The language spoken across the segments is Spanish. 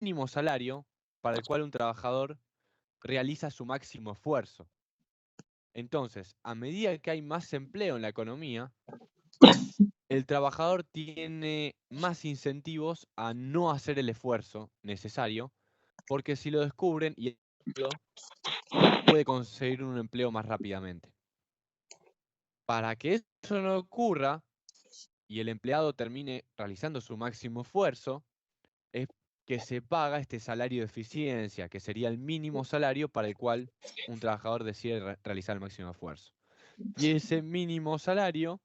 mínimo salario para el cual un trabajador realiza su máximo esfuerzo. Entonces, a medida que hay más empleo en la economía, el trabajador tiene más incentivos a no hacer el esfuerzo necesario, porque si lo descubren y puede conseguir un empleo más rápidamente. Para que eso no ocurra y el empleado termine realizando su máximo esfuerzo, es que se paga este salario de eficiencia, que sería el mínimo salario para el cual un trabajador decide realizar el máximo esfuerzo. Y ese mínimo salario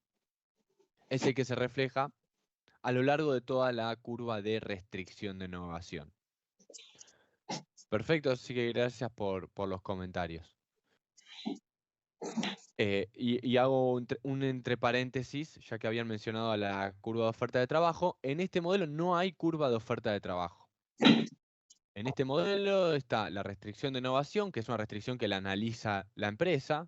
es el que se refleja a lo largo de toda la curva de restricción de innovación. Perfecto, así que gracias por los comentarios. Y hago un entre paréntesis, ya que habían mencionado a la curva de oferta de trabajo. En este modelo no hay curva de oferta de trabajo. En este modelo está la restricción de innovación, que es una restricción que la analiza la empresa,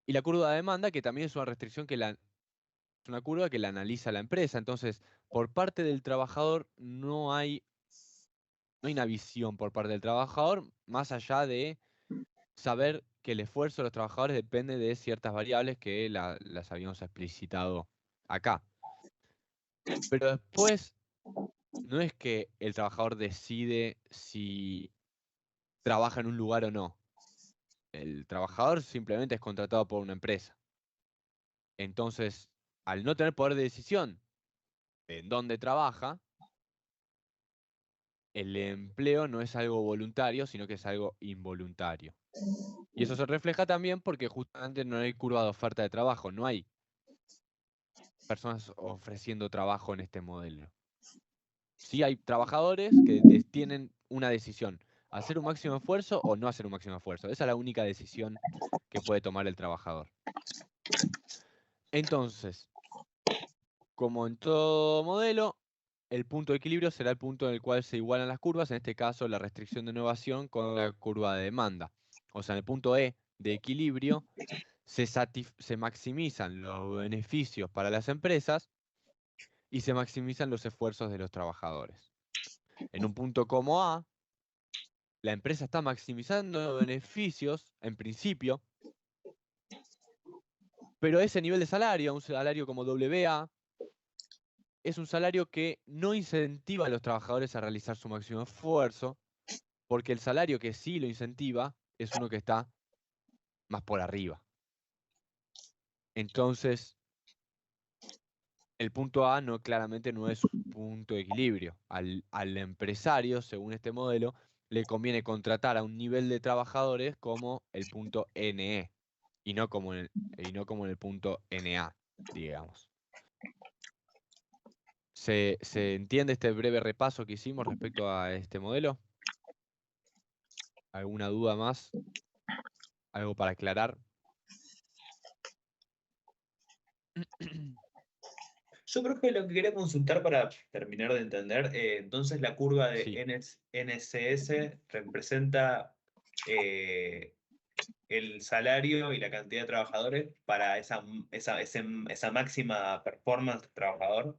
y la curva de demanda, que también es una restricción es una curva que la analiza la empresa. Entonces, por parte del trabajador no hay una visión por parte del trabajador, más allá de saber que el esfuerzo de los trabajadores depende de ciertas variables que las habíamos explicitado acá. Pero después, no es que el trabajador decide si trabaja en un lugar o no. El trabajador simplemente es contratado por una empresa. Entonces, al no tener poder de decisión en dónde trabaja, el empleo no es algo voluntario, sino que es algo involuntario. Y eso se refleja también porque justamente no hay curva de oferta de trabajo, no hay personas ofreciendo trabajo en este modelo. Sí hay trabajadores que tienen una decisión, hacer un máximo esfuerzo o no hacer un máximo esfuerzo. Esa es la única decisión que puede tomar el trabajador. Entonces, como en todo modelo, el punto de equilibrio será el punto en el cual se igualan las curvas, en este caso la restricción de innovación con la curva de demanda. O sea, en el punto E de equilibrio se maximizan los beneficios para las empresas y se maximizan los esfuerzos de los trabajadores. En un punto como A, la empresa está maximizando beneficios, en principio, pero ese nivel de salario, un salario como AA, es un salario que no incentiva a los trabajadores a realizar su máximo esfuerzo, porque el salario que sí lo incentiva es uno que está más por arriba. Entonces, el punto A claramente no es un punto de equilibrio. Al empresario, según este modelo, le conviene contratar a un nivel de trabajadores como el punto NE y no como en el punto NA, digamos. ¿Se entiende este breve repaso que hicimos respecto a este modelo? ¿Alguna duda más? ¿Algo para aclarar? Yo creo que lo que quería consultar para terminar de entender, entonces la curva de Sí, NCS representa eh, el salario y la cantidad de trabajadores para esa máxima performance del trabajador.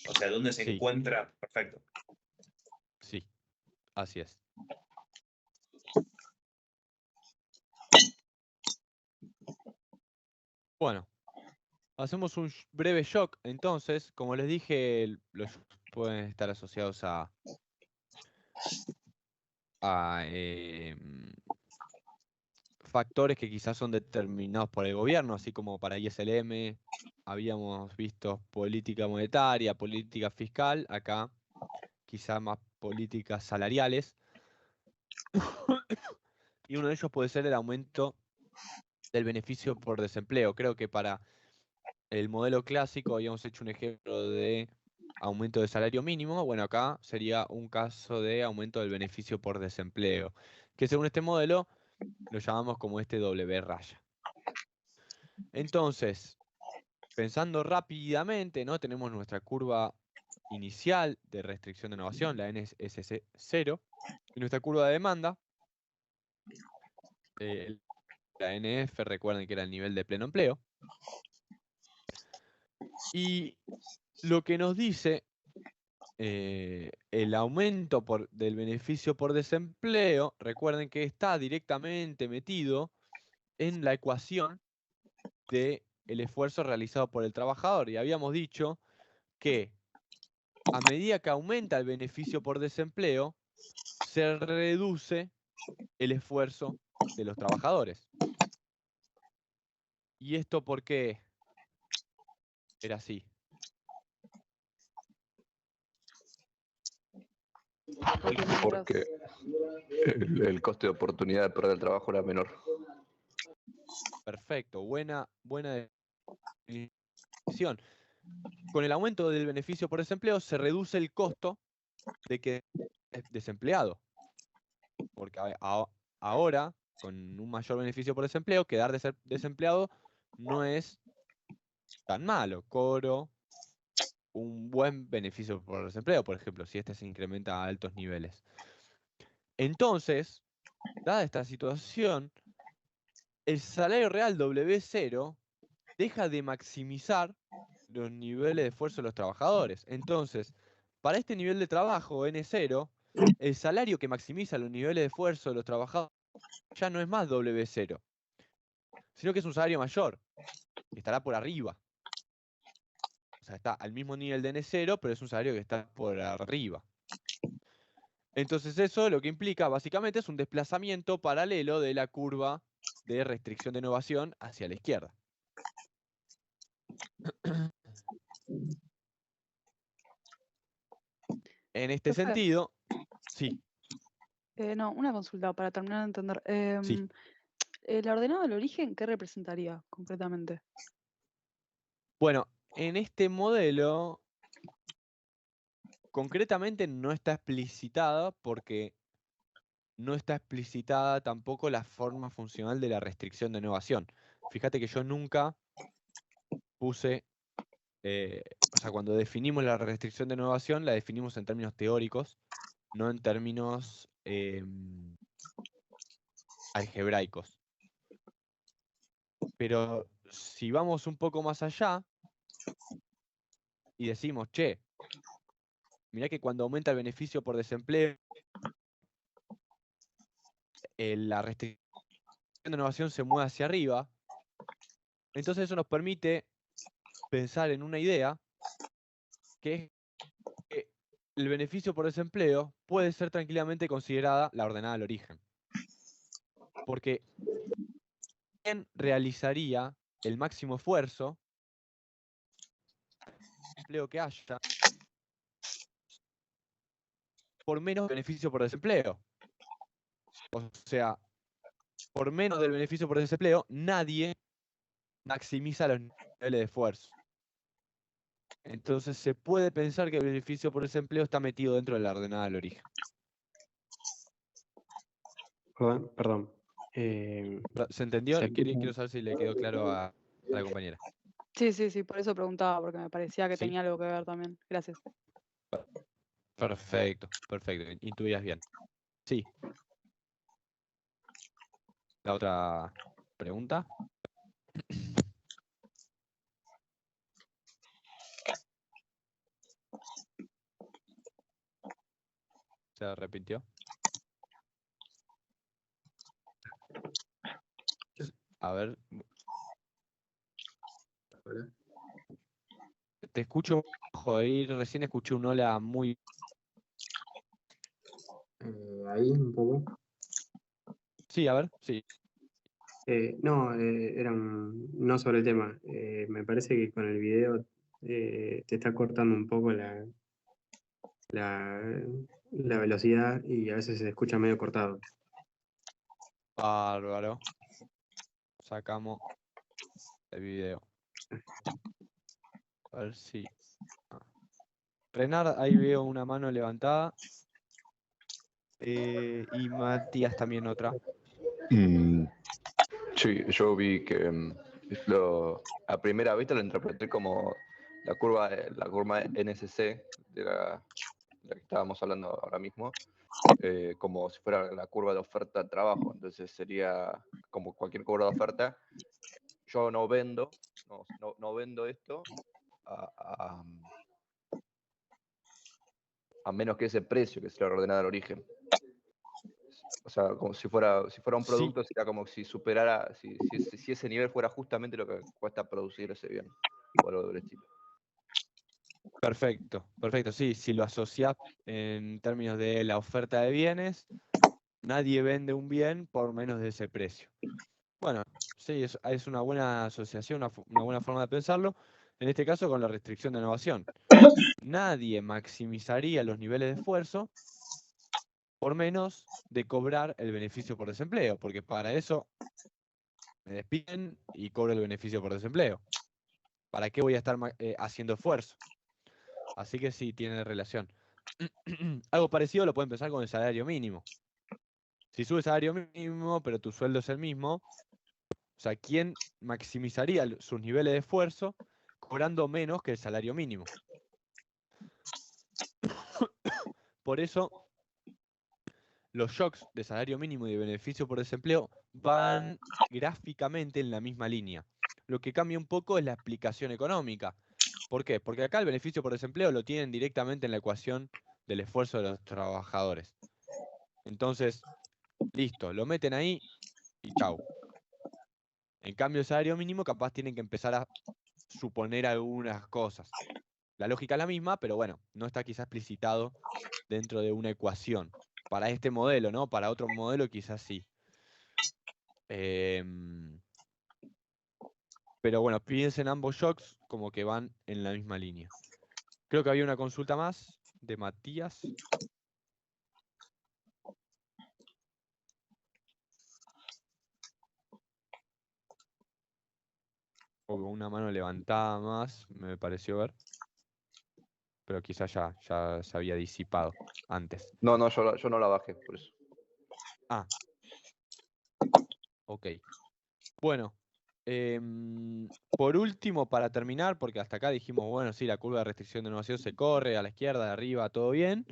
O sea, ¿dónde se sí, encuentra? Perfecto. sí, así es. Bueno, hacemos un breve shock, entonces, como les dije, los shocks pueden estar asociados a factores que quizás son determinados por el gobierno, así como para ISLM habíamos visto política monetaria, política fiscal, acá quizás más políticas salariales, y uno de ellos puede ser el aumento del beneficio por desempleo. Creo que para el modelo clásico habíamos hecho un ejemplo de aumento de salario mínimo. Bueno, acá sería un caso de aumento del beneficio por desempleo, que según este modelo lo llamamos como este W raya. Entonces, pensando rápidamente, ¿no? Tenemos nuestra curva inicial de restricción de innovación, la NSC0, y nuestra curva de demanda, eh, la NF, recuerden que era el nivel de pleno empleo. Y lo que nos dice el aumento del beneficio por desempleo, recuerden que está directamente metido en la ecuación del esfuerzo realizado por el trabajador. Y habíamos dicho que a medida que aumenta el beneficio por desempleo, se reduce el esfuerzo de los trabajadores. ¿Y esto por qué era así? Porque el coste de oportunidad de perder el trabajo era menor. Perfecto, buena definición. Con el aumento del beneficio por desempleo se reduce el costo de que es desempleado. Porque ahora, con un mayor beneficio por desempleo, quedar desempleado no es tan malo. Cobro un buen beneficio por desempleo, por ejemplo, si este se incrementa a altos niveles. Entonces, dada esta situación, el salario real W0 deja de maximizar los niveles de esfuerzo de los trabajadores. Entonces, para este nivel de trabajo, N0, el salario que maximiza los niveles de esfuerzo de los trabajadores ya no es más W0, sino que es un salario mayor, que estará por arriba. O sea, está al mismo nivel de N0, pero es un salario que está por arriba. Entonces eso lo que implica básicamente es un desplazamiento paralelo de la curva de restricción de innovación hacia la izquierda. En este Profe, sentido, sí, no, una consulta para terminar de entender. sí. ¿El ordenado del origen qué representaría concretamente? Bueno, en este modelo concretamente no está explicitada porque no está explicitada tampoco la forma funcional de la restricción de innovación. Fíjate que yo nunca puse, o sea, cuando definimos la restricción de innovación, la definimos en términos teóricos, no en términos algebraicos. Pero si vamos un poco más allá y decimos, che, mirá que cuando aumenta el beneficio por desempleo, la restricción de innovación se mueve hacia arriba, entonces eso nos permite pensar en una idea que es que el beneficio por desempleo puede ser tranquilamente considerada la ordenada al origen. Porque ¿quién realizaría el máximo esfuerzo empleo que haya por menos beneficio por desempleo? O sea, por menos del beneficio por desempleo, nadie maximiza los niveles de esfuerzo. Entonces se puede pensar que el beneficio por desempleo está metido dentro de la ordenada del origen. Perdón. ¿Se entendió? ¿Se escucha? Quiero saber si le quedó claro a la compañera. Sí, por eso preguntaba, porque me parecía que ¿Sí? tenía algo que ver también. Gracias. Perfecto. Intuías bien. Sí. La otra pregunta. ¿Se repitió? A ver. Te escucho, joder, recién escuché un hola muy... Ahí un poco. Sí, a ver, sí. No, no sobre el tema. Me parece que con el video te está cortando un poco la velocidad y a veces se escucha medio cortado. Bárbaro. Sacamos el video. A ver si... Renard, ahí veo una mano levantada. Y Matías también otra. Sí, yo vi que a primera vista lo interpreté como la curva NSC de la que estábamos hablando ahora mismo, como si fuera la curva de oferta de trabajo. Entonces sería como cualquier curva de oferta. Yo no vendo esto a menos que ese precio que se le ordenado al origen. O sea, como si fuera un Sí. producto, sería como si superara, si ese nivel fuera justamente lo que cuesta producir ese bien, o algo del estilo. Perfecto, perfecto. Sí, si lo asociás en términos de la oferta de bienes, nadie vende un bien por menos de ese precio. Bueno, sí, es una buena asociación, una buena forma de pensarlo. En este caso, con la restricción de innovación. Nadie maximizaría los niveles de esfuerzo por menos de cobrar el beneficio por desempleo, porque para eso me despiden y cobro el beneficio por desempleo. ¿Para qué voy a estar haciendo esfuerzo? Así que sí, tiene relación. Algo parecido lo pueden pensar con el salario mínimo. Si sube el salario mínimo, pero tu sueldo es el mismo, o sea, ¿quién maximizaría sus niveles de esfuerzo cobrando menos que el salario mínimo? Por eso, los shocks de salario mínimo y de beneficio por desempleo van gráficamente en la misma línea. Lo que cambia un poco es la explicación económica. ¿Por qué? Porque acá el beneficio por desempleo lo tienen directamente en la ecuación del esfuerzo de los trabajadores. Entonces, listo, lo meten ahí y chau. En cambio, el salario mínimo capaz tienen que empezar a suponer algunas cosas. La lógica es la misma, pero bueno, no está quizás explicitado dentro de una ecuación. Para este modelo, ¿no? Para otro modelo quizás sí. Pero bueno, piensen ambos shocks como que van en la misma línea. Creo que había una consulta más de Matías. O con una mano levantada más, me pareció ver. Pero quizás ya se había disipado antes. No, yo no la bajé, por eso. Ah. Ok. Bueno. Por último, para terminar, porque hasta acá dijimos, bueno, sí, la curva de restricción de innovación se corre a la izquierda, de arriba, todo bien.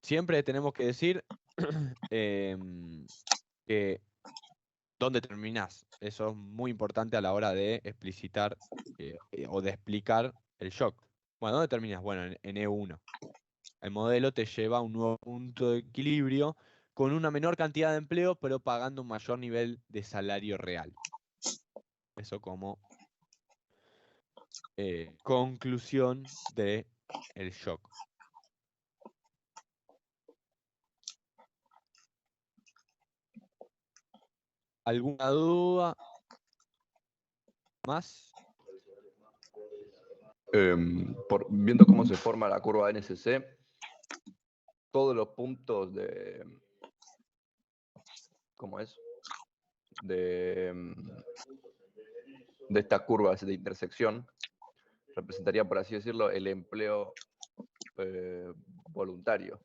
Siempre tenemos que decir que dónde terminás. Eso es muy importante a la hora de explicitar o de explicar el shock. Bueno, ¿dónde terminás? Bueno, en E1. El modelo te lleva a un nuevo punto de equilibrio con una menor cantidad de empleo, pero pagando un mayor nivel de salario real. Eso como conclusión del shock. ¿Alguna duda más? Viendo cómo se forma la curva NSC, todos los puntos de... ¿Cómo es? De estas curvas de intersección representaría, por así decirlo, el empleo voluntario,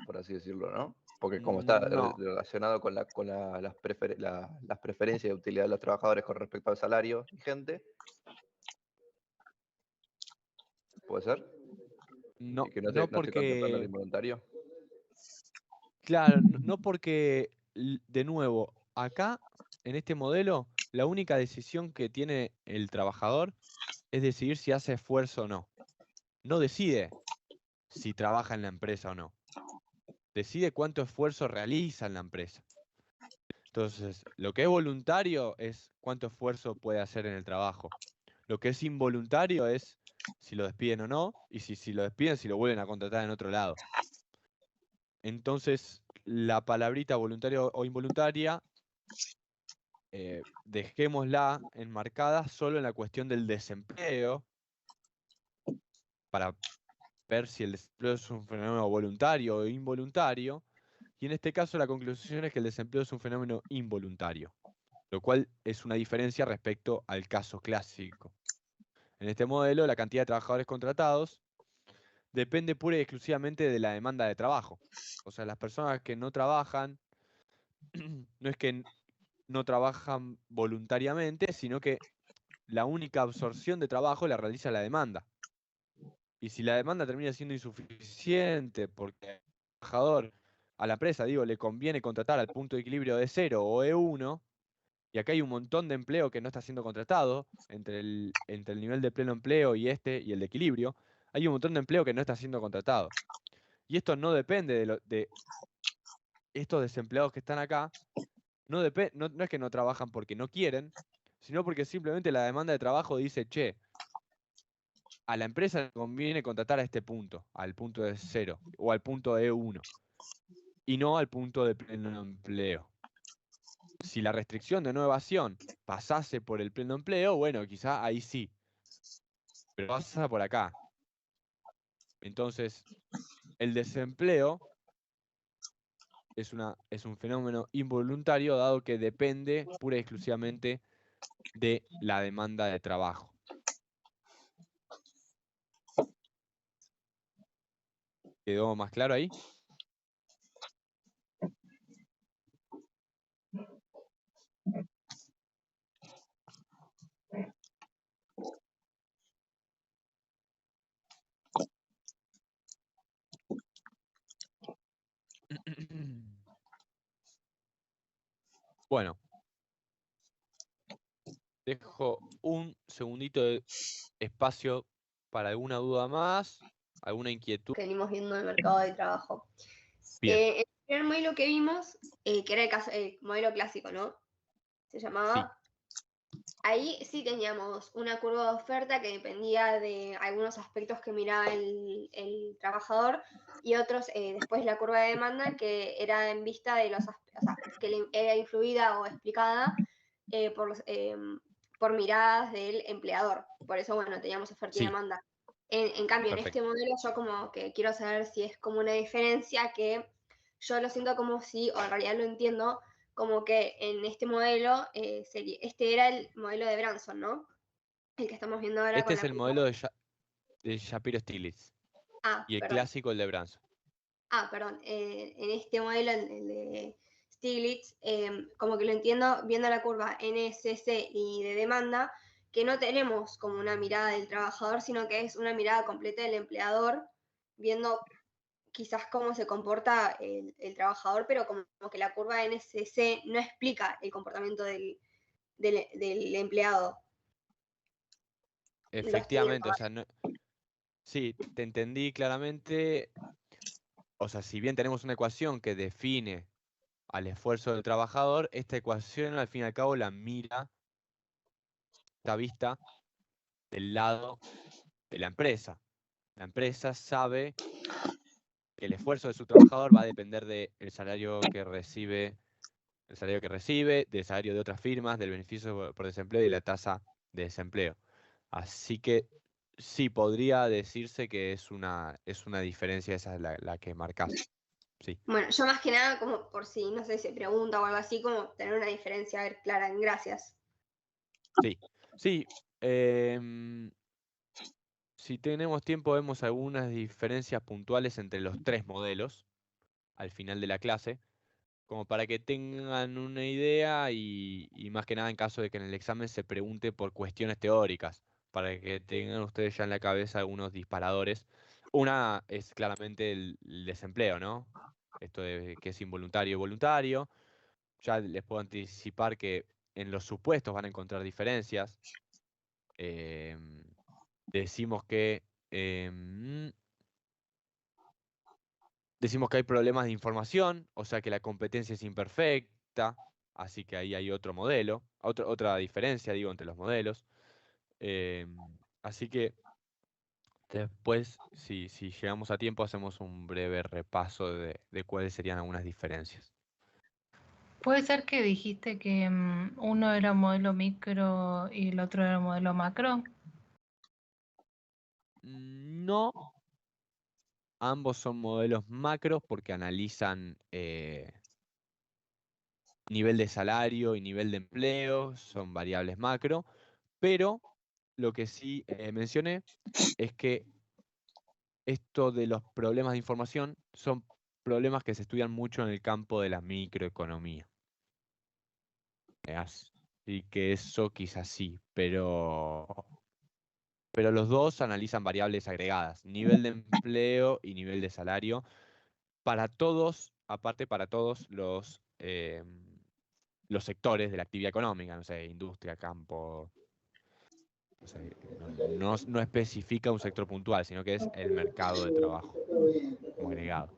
por así decirlo, ¿no? Porque como está No, relacionado con las preferencias de utilidad de los trabajadores con respecto al salario vigente, ¿puede ser? no, Y que no no esté contemplando el porque, involuntario. claro, no porque, de nuevo, acá, en este modelo, la única decisión que tiene el trabajador es decidir si hace esfuerzo o no. No decide si trabaja en la empresa o no. Decide cuánto esfuerzo realiza en la empresa. Entonces, lo que es voluntario es cuánto esfuerzo puede hacer en el trabajo. Lo que es involuntario es si lo despiden o no, y si lo despiden, si lo vuelven a contratar en otro lado. Entonces, la palabrita voluntario o involuntaria, dejémosla enmarcada solo en la cuestión del desempleo, para ver si el desempleo es un fenómeno voluntario o involuntario, y en este caso la conclusión es que el desempleo es un fenómeno involuntario, lo cual es una diferencia respecto al caso clásico. En este modelo, la cantidad de trabajadores contratados depende pura y exclusivamente de la demanda de trabajo. O sea, las personas que no trabajan, no es que no trabajan voluntariamente, sino que la única absorción de trabajo la realiza la demanda. Y si la demanda termina siendo insuficiente porque al trabajador, a la empresa, digo, le conviene contratar al punto de equilibrio de 0 o E1, y acá hay un montón de empleo que no está siendo contratado entre el nivel de pleno empleo y el de equilibrio, hay un montón de empleo que no está siendo contratado. Y esto no depende de estos desempleados que están acá, no es que no trabajan porque no quieren, sino porque simplemente la demanda de trabajo dice, che, a la empresa le conviene contratar a este punto, al punto de 0 o al punto de 1, y no al punto de pleno empleo. Si la restricción de no evasión pasase por el pleno empleo, bueno, quizá ahí sí, pero pasa por acá. Entonces, el desempleo es un fenómeno involuntario, dado que depende pura y exclusivamente de la demanda de trabajo. ¿Quedó más claro ahí? Bueno, dejo un segundito de espacio para alguna duda más, alguna inquietud. Que venimos viendo en el mercado de trabajo. Bien. El primer modelo que vimos, que era el modelo clásico, ¿no? Se llamaba. Ahí sí teníamos una curva de oferta que dependía de algunos aspectos que miraba el trabajador y otros, después la curva de demanda, que era en vista de o sea, que era influida o explicada por miradas del empleador. Por eso, bueno, teníamos oferta y Sí. demanda. En cambio, en este modelo yo como que quiero saber si es como una diferencia que yo lo siento como si, o en realidad lo entiendo, como que en este modelo, este era el modelo de Branson, ¿no? El que estamos viendo ahora Este con es la el modelo de Shapiro-Stiglitz y el perdón. clásico, el de Branson. Perdón. En este modelo, el de Stiglitz, como que lo entiendo viendo la curva NSC y de demanda, que no tenemos como una mirada del trabajador, sino que es una mirada completa del empleador, viendo quizás cómo se comporta el trabajador, pero como que la curva NSC no explica el comportamiento del empleado. Efectivamente, o sea, sí, te entendí claramente. O sea, si bien tenemos una ecuación que define al esfuerzo del trabajador, esta ecuación al fin y al cabo la mira, está vista del lado de la empresa. La empresa sabe que el esfuerzo de su trabajador va a depender del salario que recibe, del salario de otras firmas, del beneficio por desempleo y la tasa de desempleo. Así que sí, podría decirse que es una diferencia, esa es la que marcás. Sí. Bueno, yo más que nada, como por si, no sé, se pregunta o algo así, como tener una diferencia, a ver, clara, en gracias. Sí, sí. Si tenemos tiempo, vemos algunas diferencias puntuales entre los tres modelos al final de la clase, como para que tengan una idea y más que nada en caso de que en el examen se pregunte por cuestiones teóricas, para que tengan ustedes ya en la cabeza algunos disparadores. Una es claramente el desempleo, ¿no? Esto de que es involuntario y voluntario. Ya les puedo anticipar que en los supuestos van a encontrar diferencias. Decimos que decimos que hay problemas de información, o sea que la competencia es imperfecta, así que ahí hay otro modelo, otra diferencia, digo, entre los modelos. Así que después, si llegamos a tiempo, hacemos un breve repaso de cuáles serían algunas diferencias. ¿Puede ser que dijiste que uno era modelo micro y el otro era modelo macro? No, ambos son modelos macros porque analizan nivel de salario y nivel de empleo, son variables macro, pero lo que sí mencioné es que esto de los problemas de información son problemas que se estudian mucho en el campo de la microeconomía. Así que eso quizás sí, pero los dos analizan variables agregadas, nivel de empleo y nivel de salario, para todos, aparte para todos los sectores de la actividad económica, no sé, industria, campo, O sea, no especifica un sector puntual, sino que es el mercado de trabajo como agregado.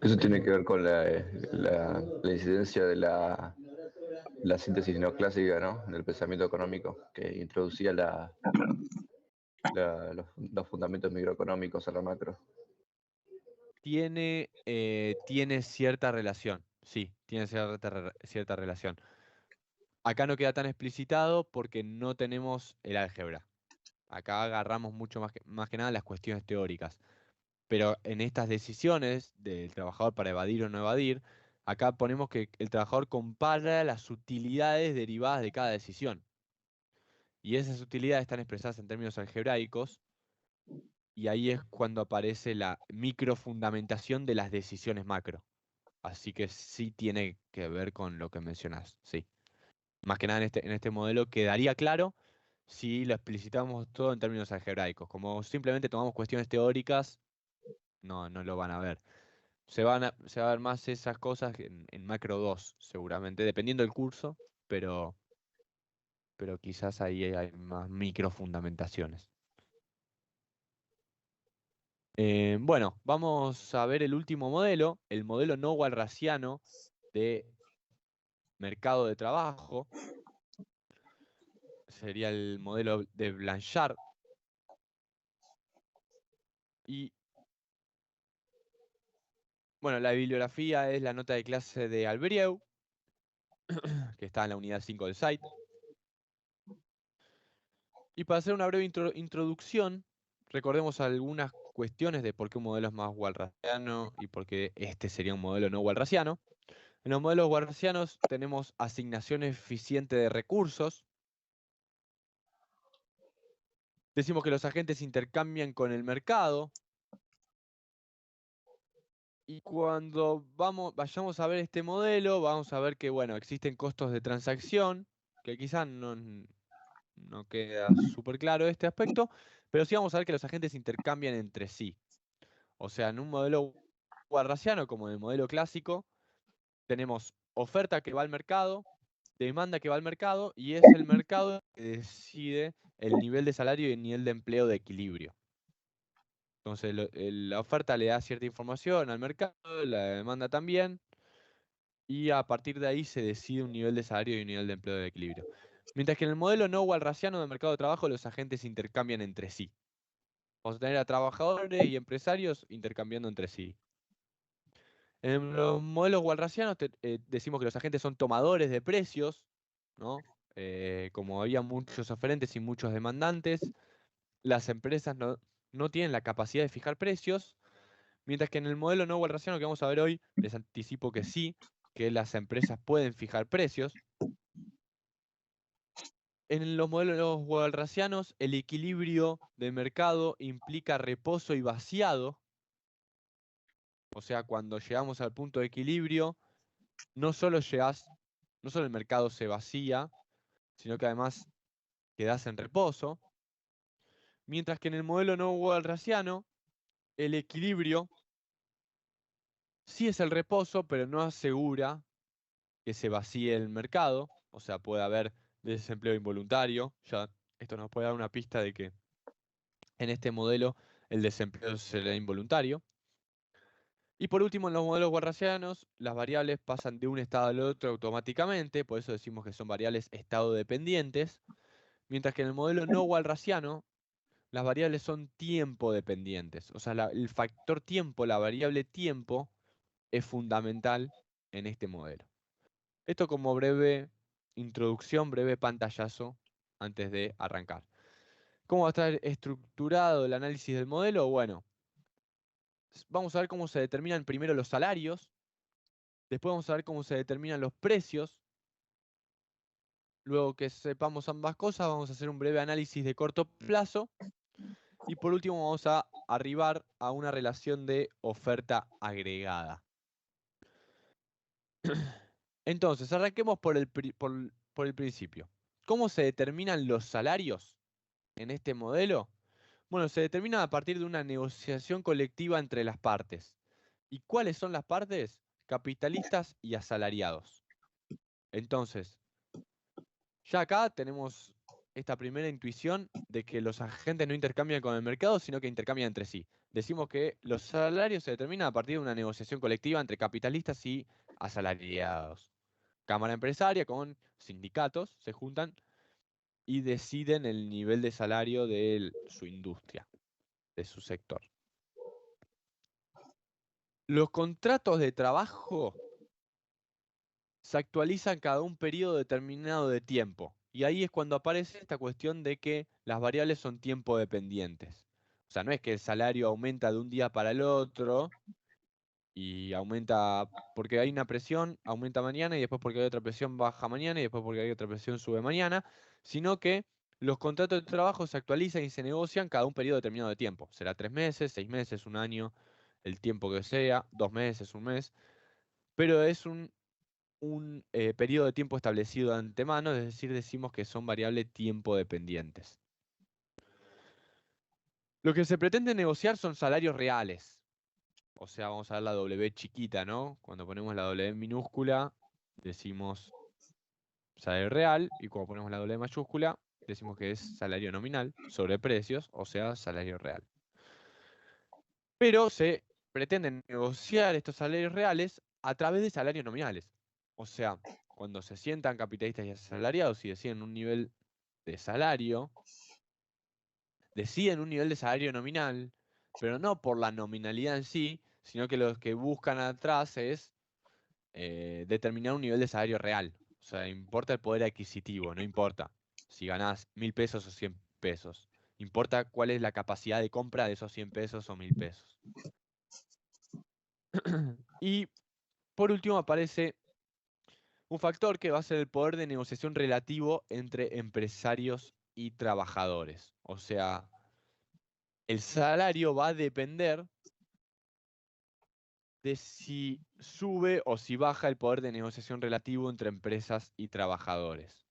Eso tiene que ver con la incidencia de la síntesis neoclásica, ¿no? En el pensamiento económico, que introducía los fundamentos microeconómicos a la macro. Tiene cierta relación, sí, tiene cierta relación. Acá no queda tan explicitado porque no tenemos el álgebra. Acá agarramos mucho más que nada las cuestiones teóricas. Pero en estas decisiones del trabajador para evadir o no evadir, acá ponemos que el trabajador compara las utilidades derivadas de cada decisión. Y esas utilidades están expresadas en términos algebraicos, y ahí es cuando aparece la microfundamentación de las decisiones macro. Así que sí tiene que ver con lo que mencionas, sí. Más que nada en este modelo quedaría claro si lo explicitamos todo en términos algebraicos. Como simplemente tomamos cuestiones teóricas, no lo van a ver. Se va a ver más esas cosas en macro 2, seguramente, dependiendo del curso, pero quizás ahí hay más microfundamentaciones. Bueno, vamos a ver el último modelo, el modelo no walrasiano de mercado de trabajo. Sería el modelo de Blanchard. Y bueno, la bibliografía es la nota de clase de Albrieu, que está en la unidad 5 del site. Y para hacer una breve introducción, recordemos algunas cuestiones de por qué un modelo es más walrasiano y por qué este sería un modelo no walrasiano. En los modelos walrasianos tenemos asignación eficiente de recursos. Decimos que los agentes intercambian con el mercado. Y cuando vayamos a ver este modelo, vamos a ver que, bueno, existen costos de transacción, que quizás no queda súper claro este aspecto, pero sí vamos a ver que los agentes intercambian entre sí. O sea, en un modelo walrasiano, como en el modelo clásico, tenemos oferta que va al mercado, demanda que va al mercado, y es el mercado que decide el nivel de salario y el nivel de empleo de equilibrio. Entonces, la oferta le da cierta información al mercado, la demanda también, y a partir de ahí se decide un nivel de salario y un nivel de empleo de equilibrio. Mientras que en el modelo no walrasiano de mercado de trabajo, los agentes intercambian entre sí. Vamos a tener a trabajadores y empresarios intercambiando entre sí. En los modelos walrasianos decimos que los agentes son tomadores de precios, ¿no? Como había muchos oferentes y muchos demandantes, las empresas no tienen la capacidad de fijar precios, mientras que en el modelo no walrasiano que vamos a ver hoy, les anticipo que sí, que las empresas pueden fijar precios. En los modelos walrasianos, el equilibrio de mercado implica reposo y vaciado. O sea, cuando llegamos al punto de equilibrio, no solo el mercado se vacía, sino que además quedás en reposo. Mientras que en el modelo no walrasiano, el equilibrio sí es el reposo, pero no asegura que se vacíe el mercado. O sea, puede haber desempleo involuntario. Ya esto nos puede dar una pista de que en este modelo el desempleo será involuntario. Y por último, en los modelos walrasianos, las variables pasan de un estado al otro automáticamente, por eso decimos que son variables estado dependientes, mientras que en el modelo no walrasiano, las variables son tiempo dependientes. O sea, el factor tiempo, la variable tiempo, es fundamental en este modelo. Esto como breve introducción, breve pantallazo antes de arrancar. ¿Cómo va a estar estructurado el análisis del modelo? Bueno, vamos a ver cómo se determinan primero los salarios, después vamos a ver cómo se determinan los precios. Luego que sepamos ambas cosas, vamos a hacer un breve análisis de corto plazo. Y por último vamos a arribar a una relación de oferta agregada. Entonces, arranquemos por el principio. ¿Cómo se determinan los salarios en este modelo? Bueno, se determina a partir de una negociación colectiva entre las partes. ¿Y cuáles son las partes? Capitalistas y asalariados. Entonces, ya acá tenemos esta primera intuición de que los agentes no intercambian con el mercado, sino que intercambian entre sí. Decimos que los salarios se determinan a partir de una negociación colectiva entre capitalistas y asalariados. Cámara empresaria con sindicatos se juntan y deciden el nivel de salario de su industria, de su sector. Los contratos de trabajo se actualizan cada un periodo determinado de tiempo. Y ahí es cuando aparece esta cuestión de que las variables son tiempo dependientes. O sea, no es que el salario aumenta de un día para el otro y aumenta porque hay una presión, aumenta mañana y después porque hay otra presión baja mañana y después porque hay otra presión sube mañana, sino que los contratos de trabajo se actualizan y se negocian cada un periodo determinado de tiempo. Será 3 meses, 6 meses, un año, el tiempo que sea, 2 meses, un mes, pero es un periodo de tiempo establecido de antemano, es decir, decimos que son variables tiempo dependientes. Lo que se pretende negociar son salarios reales. O sea, vamos a ver la W chiquita, ¿no? Cuando ponemos la W minúscula, decimos salario real, y cuando ponemos la W mayúscula, decimos que es salario nominal sobre precios, o sea, salario real. Pero se pretenden negociar estos salarios reales a través de salarios nominales. O sea, cuando se sientan capitalistas y asalariados y deciden un nivel de salario, deciden un nivel de salario nominal, pero no por la nominalidad en sí, sino que lo que buscan atrás es determinar un nivel de salario real. O sea, importa el poder adquisitivo, no importa si ganás 1000 pesos o 100 pesos. Importa cuál es la capacidad de compra de esos 100 pesos o 1000 pesos. Y por último aparece un factor que va a ser el poder de negociación relativo entre empresarios y trabajadores. O sea, el salario va a depender de si sube o si baja el poder de negociación relativo entre empresas y trabajadores.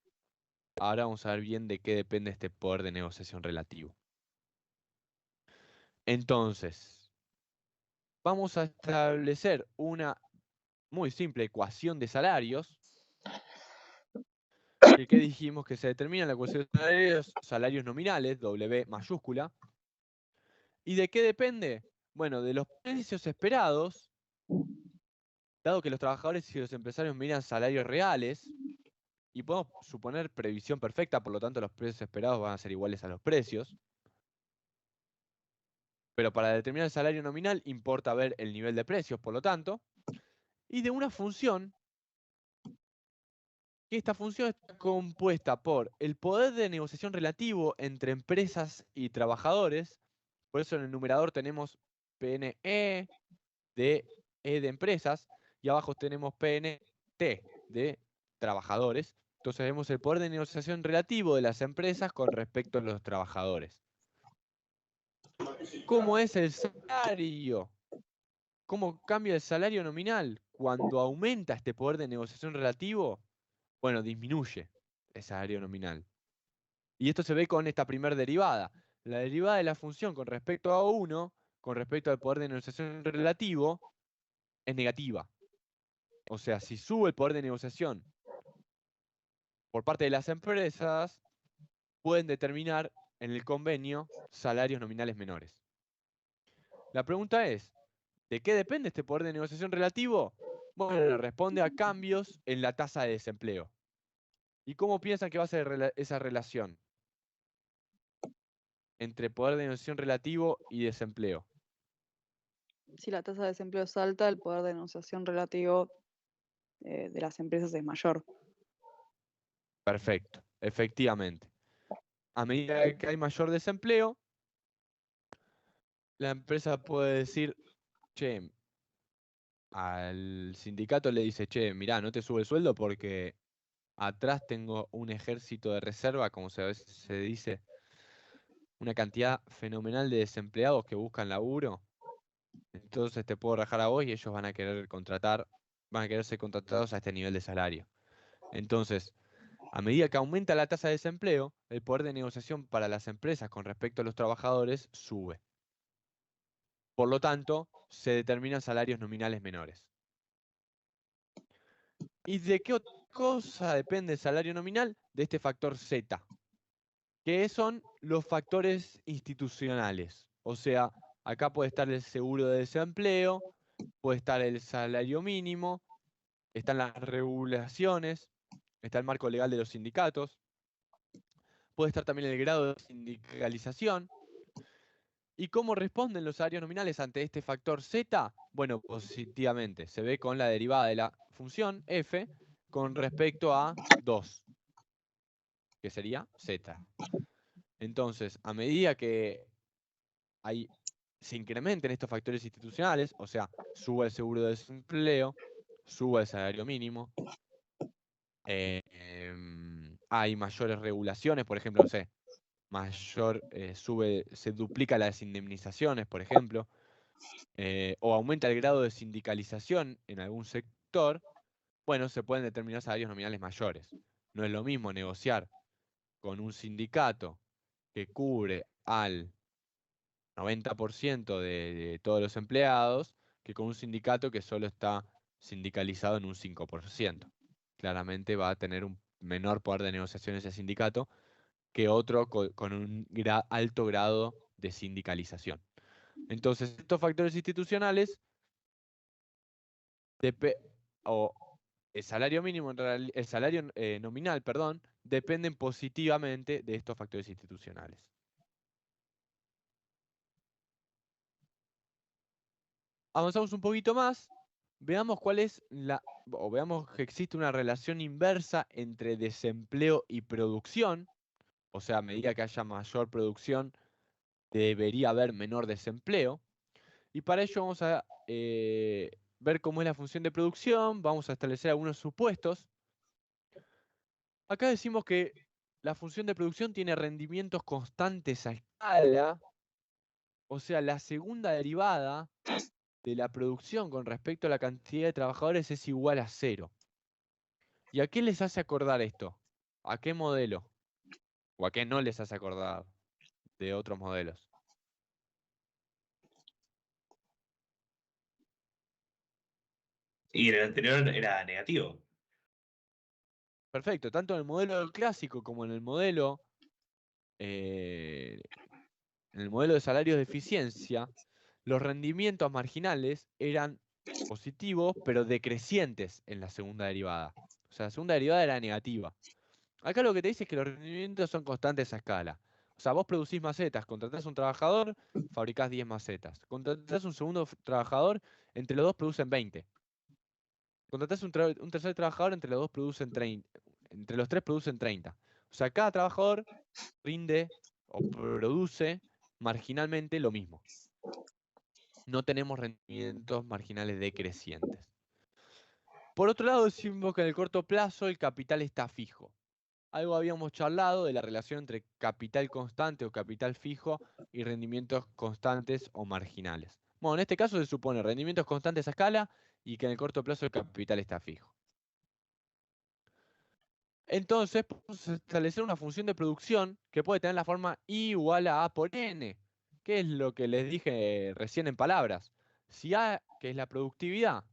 Ahora vamos a ver bien de qué depende este poder de negociación relativo. Entonces, vamos a establecer una muy simple ecuación de salarios. ¿Qué dijimos? Que se determina la ecuación de salarios, salarios nominales, W mayúscula. ¿Y de qué depende? Bueno, de los precios esperados, dado que los trabajadores y los empresarios miran salarios reales, y podemos suponer previsión perfecta, por lo tanto los precios esperados van a ser iguales a los precios. Pero para determinar el salario nominal importa ver el nivel de precios, por lo tanto, y de una función, que esta función está compuesta por el poder de negociación relativo entre empresas y trabajadores. Por eso en el numerador tenemos PNE de E de empresas y abajo tenemos PNT de trabajadores. Entonces vemos el poder de negociación relativo de las empresas con respecto a los trabajadores. ¿Cómo es el salario? ¿Cómo cambia el salario nominal? Cuando aumenta este poder de negociación relativo, bueno, disminuye el salario nominal. Y esto se ve con esta primera derivada. La derivada de la función con respecto a 1, con respecto al poder de negociación relativo, es negativa. O sea, si sube el poder de negociación por parte de las empresas, pueden determinar en el convenio salarios nominales menores. La pregunta es, ¿de qué depende este poder de negociación relativo? Bueno, responde a cambios en la tasa de desempleo. ¿Y cómo piensan que va a ser esa relación entre poder de negociación relativo y desempleo? Si la tasa de desempleo es alta, el poder de negociación relativo de las empresas es mayor. Perfecto, efectivamente. A medida que hay mayor desempleo, la empresa puede decir, che, al sindicato le dice, che, mirá, no te sube el sueldo porque atrás tengo un ejército de reserva, como a veces se dice, una cantidad fenomenal de desempleados que buscan laburo. Entonces te puedo rajar a vos y ellos van a querer contratar, van a querer ser contratados a este nivel de salario. Entonces, a medida que aumenta la tasa de desempleo, el poder de negociación para las empresas con respecto a los trabajadores sube. Por lo tanto, se determinan salarios nominales menores. ¿Y de qué otra cosa depende el salario nominal? De este factor Z. que son los factores institucionales. O sea, acá puede estar el seguro de desempleo, puede estar el salario mínimo, están las regulaciones, está el marco legal de los sindicatos, puede estar también el grado de sindicalización. ¿Y cómo responden los salarios nominales ante este factor Z? Bueno, positivamente. Se ve con la derivada de la función f con respecto a 2, que sería Z. Entonces, a medida que se incrementen estos factores institucionales, o sea, suba el seguro de desempleo, suba el salario mínimo, hay mayores regulaciones, por ejemplo, no sé, se duplica las indemnizaciones, por ejemplo, o aumenta el grado de sindicalización en algún sector, bueno, se pueden determinar salarios nominales mayores. No es lo mismo negociar con un sindicato que cubre al 90% de todos los empleados que con un sindicato que solo está sindicalizado en un 5%. Claramente va a tener un menor poder de negociación ese sindicato que otro con un alto grado de sindicalización. Entonces, estos factores institucionales o el salario mínimo, el salario nominal, perdón, dependen positivamente de estos factores institucionales. Avanzamos un poquito más, veamos veamos que existe una relación inversa entre desempleo y producción, o sea, a medida que haya mayor producción, debería haber menor desempleo. Y para ello vamos a ver cómo es la función de producción, vamos a establecer algunos supuestos. Acá decimos que la función de producción tiene rendimientos constantes a escala, o sea, la segunda derivada de la producción con respecto a la cantidad de trabajadores es igual a 0. ¿Y a qué les hace acordar esto? ¿A qué modelo? ¿O a qué no les hace acordar de otros modelos? Y en el anterior era negativo. Perfecto, tanto en el modelo clásico como eh, en el modelo de salarios de eficiencia, los rendimientos marginales eran positivos, pero decrecientes en la segunda derivada. O sea, la segunda derivada era negativa. Acá lo que te dice es que los rendimientos son constantes a escala. O sea, vos producís macetas, contratás a un trabajador, fabricás 10 macetas. Contratás a un segundo trabajador, entre los dos producen 20. Contratás a un tercer trabajador, entre los dos producen 30. Entre los tres producen 30. O sea, cada trabajador rinde o produce marginalmente lo mismo. No tenemos rendimientos marginales decrecientes. Por otro lado, decimos que en el corto plazo el capital está fijo. Algo habíamos charlado de la relación entre capital constante o capital fijo y rendimientos constantes o marginales. Bueno, en este caso se supone rendimientos constantes a escala y que en el corto plazo el capital está fijo. Entonces, podemos establecer una función de producción que puede tener la forma I igual a A por N, que es lo que les dije recién en palabras. Si A, que es la productividad,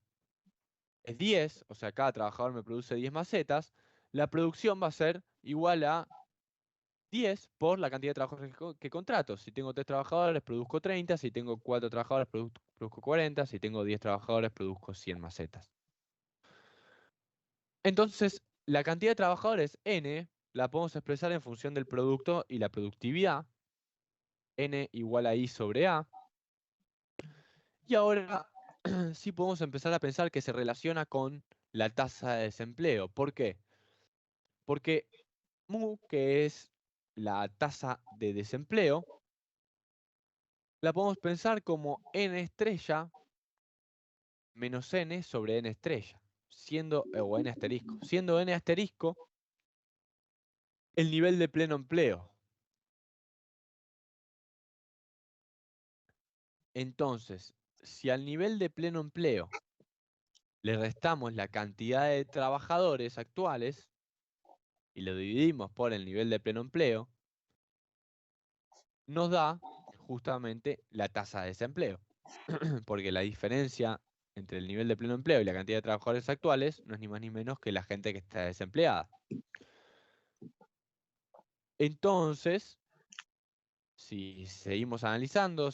es 10, o sea, cada trabajador me produce 10 macetas, la producción va a ser igual a 10 por la cantidad de trabajadores que contrato. Si tengo 3 trabajadores, produzco 30. Si tengo 4 trabajadores, produzco 40. Si tengo 10 trabajadores, produzco 100 macetas. Entonces, la cantidad de trabajadores, N, la podemos expresar en función del producto y la productividad. N igual a I sobre A. Y ahora sí podemos empezar a pensar que se relaciona con la tasa de desempleo. ¿Por qué? Porque mu, que es la tasa de desempleo, la podemos pensar como n estrella menos n sobre n estrella, o n asterisco, siendo n asterisco el nivel de pleno empleo. Entonces, si al nivel de pleno empleo le restamos la cantidad de trabajadores actuales y lo dividimos por el nivel de pleno empleo, nos da justamente la tasa de desempleo. Porque la diferencia entre el nivel de pleno empleo y la cantidad de trabajadores actuales no es ni más ni menos que la gente que está desempleada. Entonces, si seguimos analizando,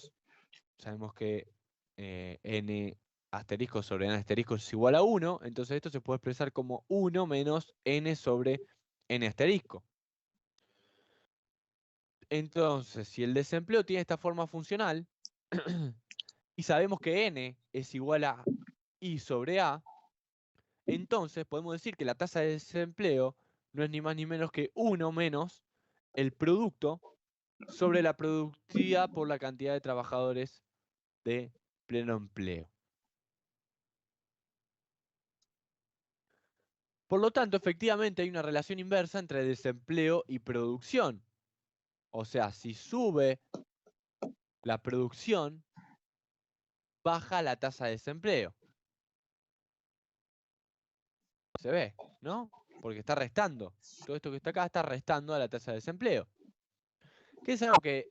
sabemos que n asterisco sobre n asterisco es igual a 1, entonces esto se puede expresar como 1 menos n sobre n asterisco. Entonces, si el desempleo tiene esta forma funcional, y sabemos que n es igual a i sobre a, entonces podemos decir que la tasa de desempleo no es ni más ni menos que 1 menos el producto sobre la productividad por la cantidad de trabajadores de pleno empleo. Por lo tanto, efectivamente hay una relación inversa entre desempleo y producción. O sea, si sube la producción, baja la tasa de desempleo. Se ve, ¿no? Porque está restando. Todo esto que está acá está restando a la tasa de desempleo. Que es algo que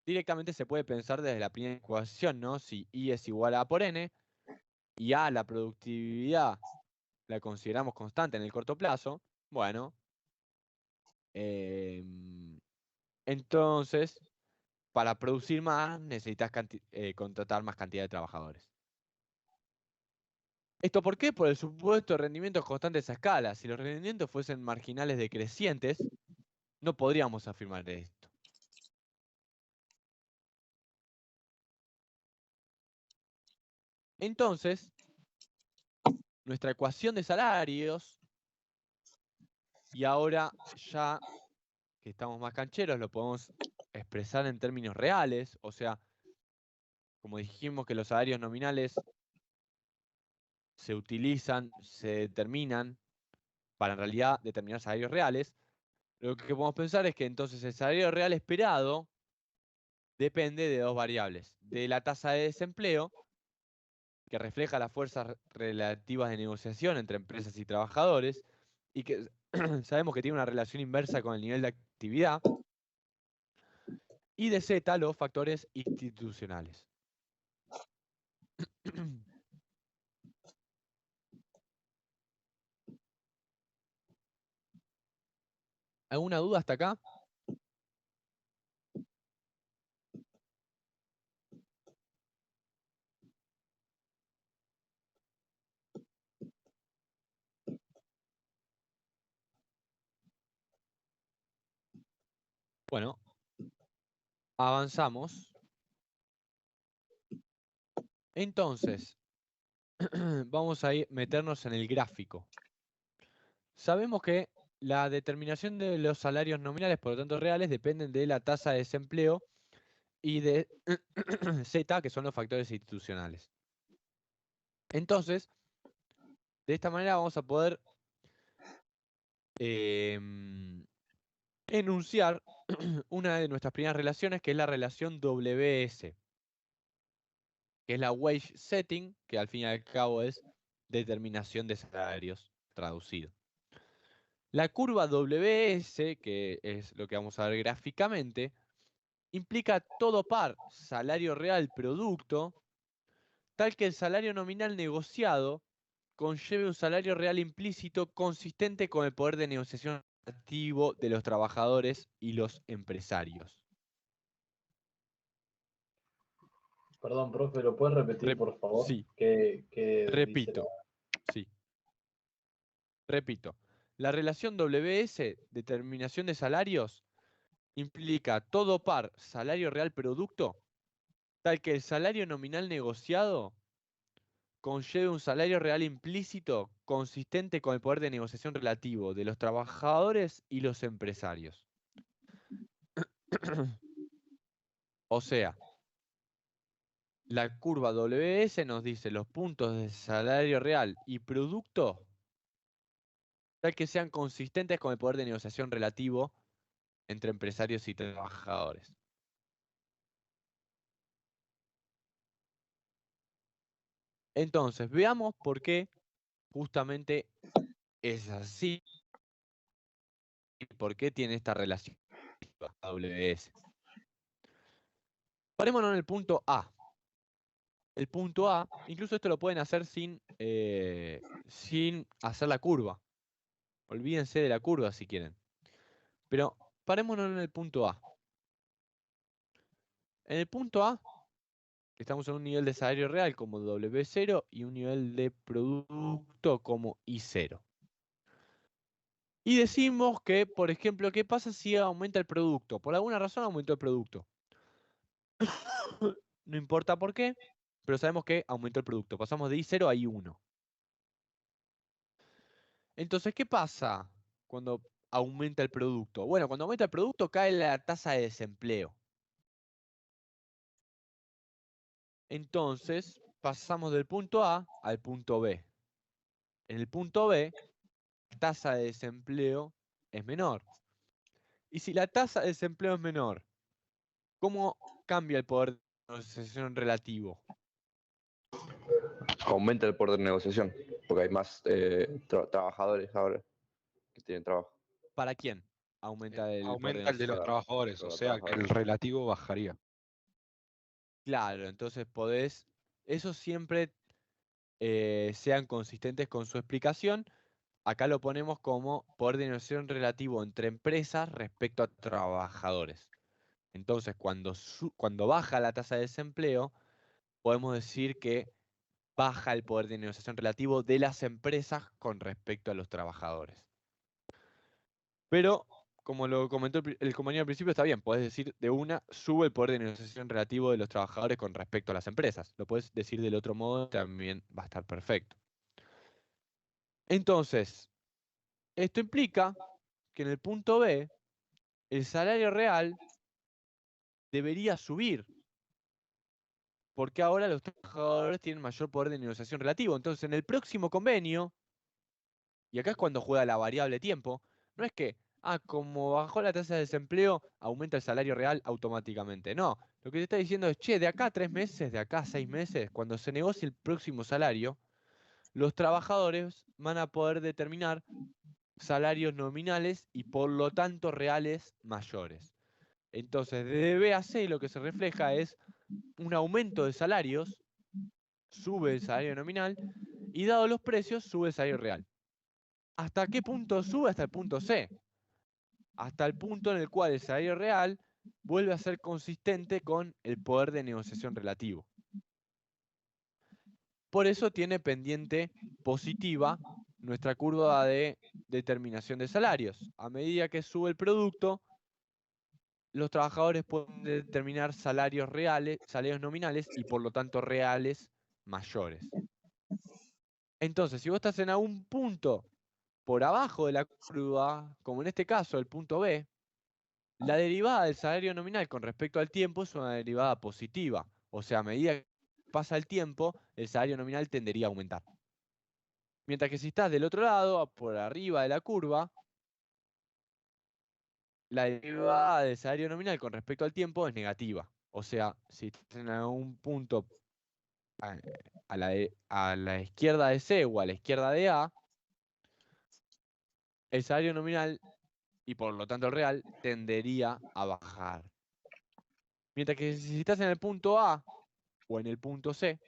directamente se puede pensar desde la primera ecuación, ¿no? Si I es igual a A por N y A, la productividad, la consideramos constante en el corto plazo, bueno, entonces, para producir más necesitas contratar más cantidad de trabajadores. ¿Esto por qué? Por el supuesto de rendimientos constantes a escala. Si los rendimientos fuesen marginales decrecientes, no podríamos afirmar esto. Entonces, nuestra ecuación de salarios, y ahora ya que estamos más cancheros, lo podemos expresar en términos reales, o sea, como dijimos que los salarios nominales se utilizan, se determinan para en realidad determinar salarios reales, lo que podemos pensar es que entonces el salario real esperado depende de dos variables, de la tasa de desempleo, que refleja las fuerzas relativas de negociación entre empresas y trabajadores, y que sabemos que tiene una relación inversa con el nivel de actividad, y de Z, los factores institucionales. ¿Alguna duda hasta acá? Bueno, avanzamos. Entonces, vamos a meternos en el gráfico. Sabemos que la determinación de los salarios nominales, por lo tanto reales, dependen de la tasa de desempleo y de Z, que son los factores institucionales. Entonces, de esta manera vamos a poder enunciar una de nuestras primeras relaciones, que es la relación WS, que es la wage setting, que al fin y al cabo es determinación de salarios traducido. La curva WS, que es lo que vamos a ver gráficamente, implica todo par, salario real producto, tal que el salario nominal negociado conlleve un salario real implícito consistente con el poder de negociación activo de los trabajadores y los empresarios. Perdón, profe, ¿lo puedes repetir, por favor? Sí. ¿Qué Repito. Sí. Repito. La relación WS, determinación de salarios, implica todo par, salario real producto, tal que el salario nominal negociado conlleve un salario real implícito consistente con el poder de negociación relativo de los trabajadores y los empresarios. O sea, la curva WS nos dice los puntos de salario real y producto tal que sean consistentes con el poder de negociación relativo entre empresarios y trabajadores. Entonces, veamos por qué justamente es así y por qué tiene esta relación WS. Parémonos en el punto A. El punto A, incluso esto lo pueden hacer sin hacer la curva. Olvídense de la curva si quieren. Pero parémonos en el punto A. En el punto A, estamos en un nivel de salario real como W0 y un nivel de producto como I0. Y decimos que, por ejemplo, ¿qué pasa si aumenta el producto? Por alguna razón aumentó el producto. No importa por qué, pero sabemos que aumentó el producto. Pasamos de I0 a I1. Entonces, ¿qué pasa cuando aumenta el producto? Bueno, cuando aumenta el producto cae la tasa de desempleo. Entonces, pasamos del punto A al punto B. En el punto B, la tasa de desempleo es menor. Y si la tasa de desempleo es menor, ¿cómo cambia el poder de negociación relativo? Aumenta el poder de negociación, porque hay más trabajadores ahora que tienen trabajo. ¿Para quién aumenta el poder de Aumenta el de los negociación? trabajadores, Para o los sea que el trabajadores. relativo bajaría. Claro, entonces podés, eso siempre sean consistentes con su explicación. Acá lo ponemos como poder de negociación relativo entre empresas respecto a trabajadores. Entonces, cuando baja la tasa de desempleo, podemos decir que baja el poder de negociación relativo de las empresas con respecto a los trabajadores. Pero, como lo comentó el compañero al principio, está bien, podés decir de una, sube el poder de negociación relativo de los trabajadores con respecto a las empresas. Lo puedes decir del otro modo, también va a estar perfecto. Entonces, esto implica que en el punto B, el salario real debería subir, porque ahora los trabajadores tienen mayor poder de negociación relativo. Entonces, en el próximo convenio, y acá es cuando juega la variable tiempo, no es que, como bajó la tasa de desempleo, aumenta el salario real automáticamente. No, lo que te está diciendo es, che, de acá a 3 meses, de acá a 6 meses, cuando se negocie el próximo salario, los trabajadores van a poder determinar salarios nominales y por lo tanto reales mayores. Entonces, de B a C lo que se refleja es un aumento de salarios, sube el salario nominal, y dado los precios, sube el salario real. ¿Hasta qué punto sube? Hasta el punto C. Hasta el punto en el cual el salario real vuelve a ser consistente con el poder de negociación relativo. Por eso tiene pendiente positiva nuestra curva de determinación de salarios. A medida que sube el producto, los trabajadores pueden determinar salarios reales, salarios nominales y por lo tanto reales mayores. Entonces, si vos estás en algún punto por abajo de la curva, como en este caso el punto B, la derivada del salario nominal con respecto al tiempo es una derivada positiva. O sea, a medida que pasa el tiempo, el salario nominal tendería a aumentar. Mientras que si estás del otro lado, por arriba de la curva, la derivada del salario nominal con respecto al tiempo es negativa. O sea, si estás en algún punto a la izquierda de C o a la izquierda de A, el salario nominal y por lo tanto el real tendería a bajar. Mientras que si estás en el punto A o en el punto C,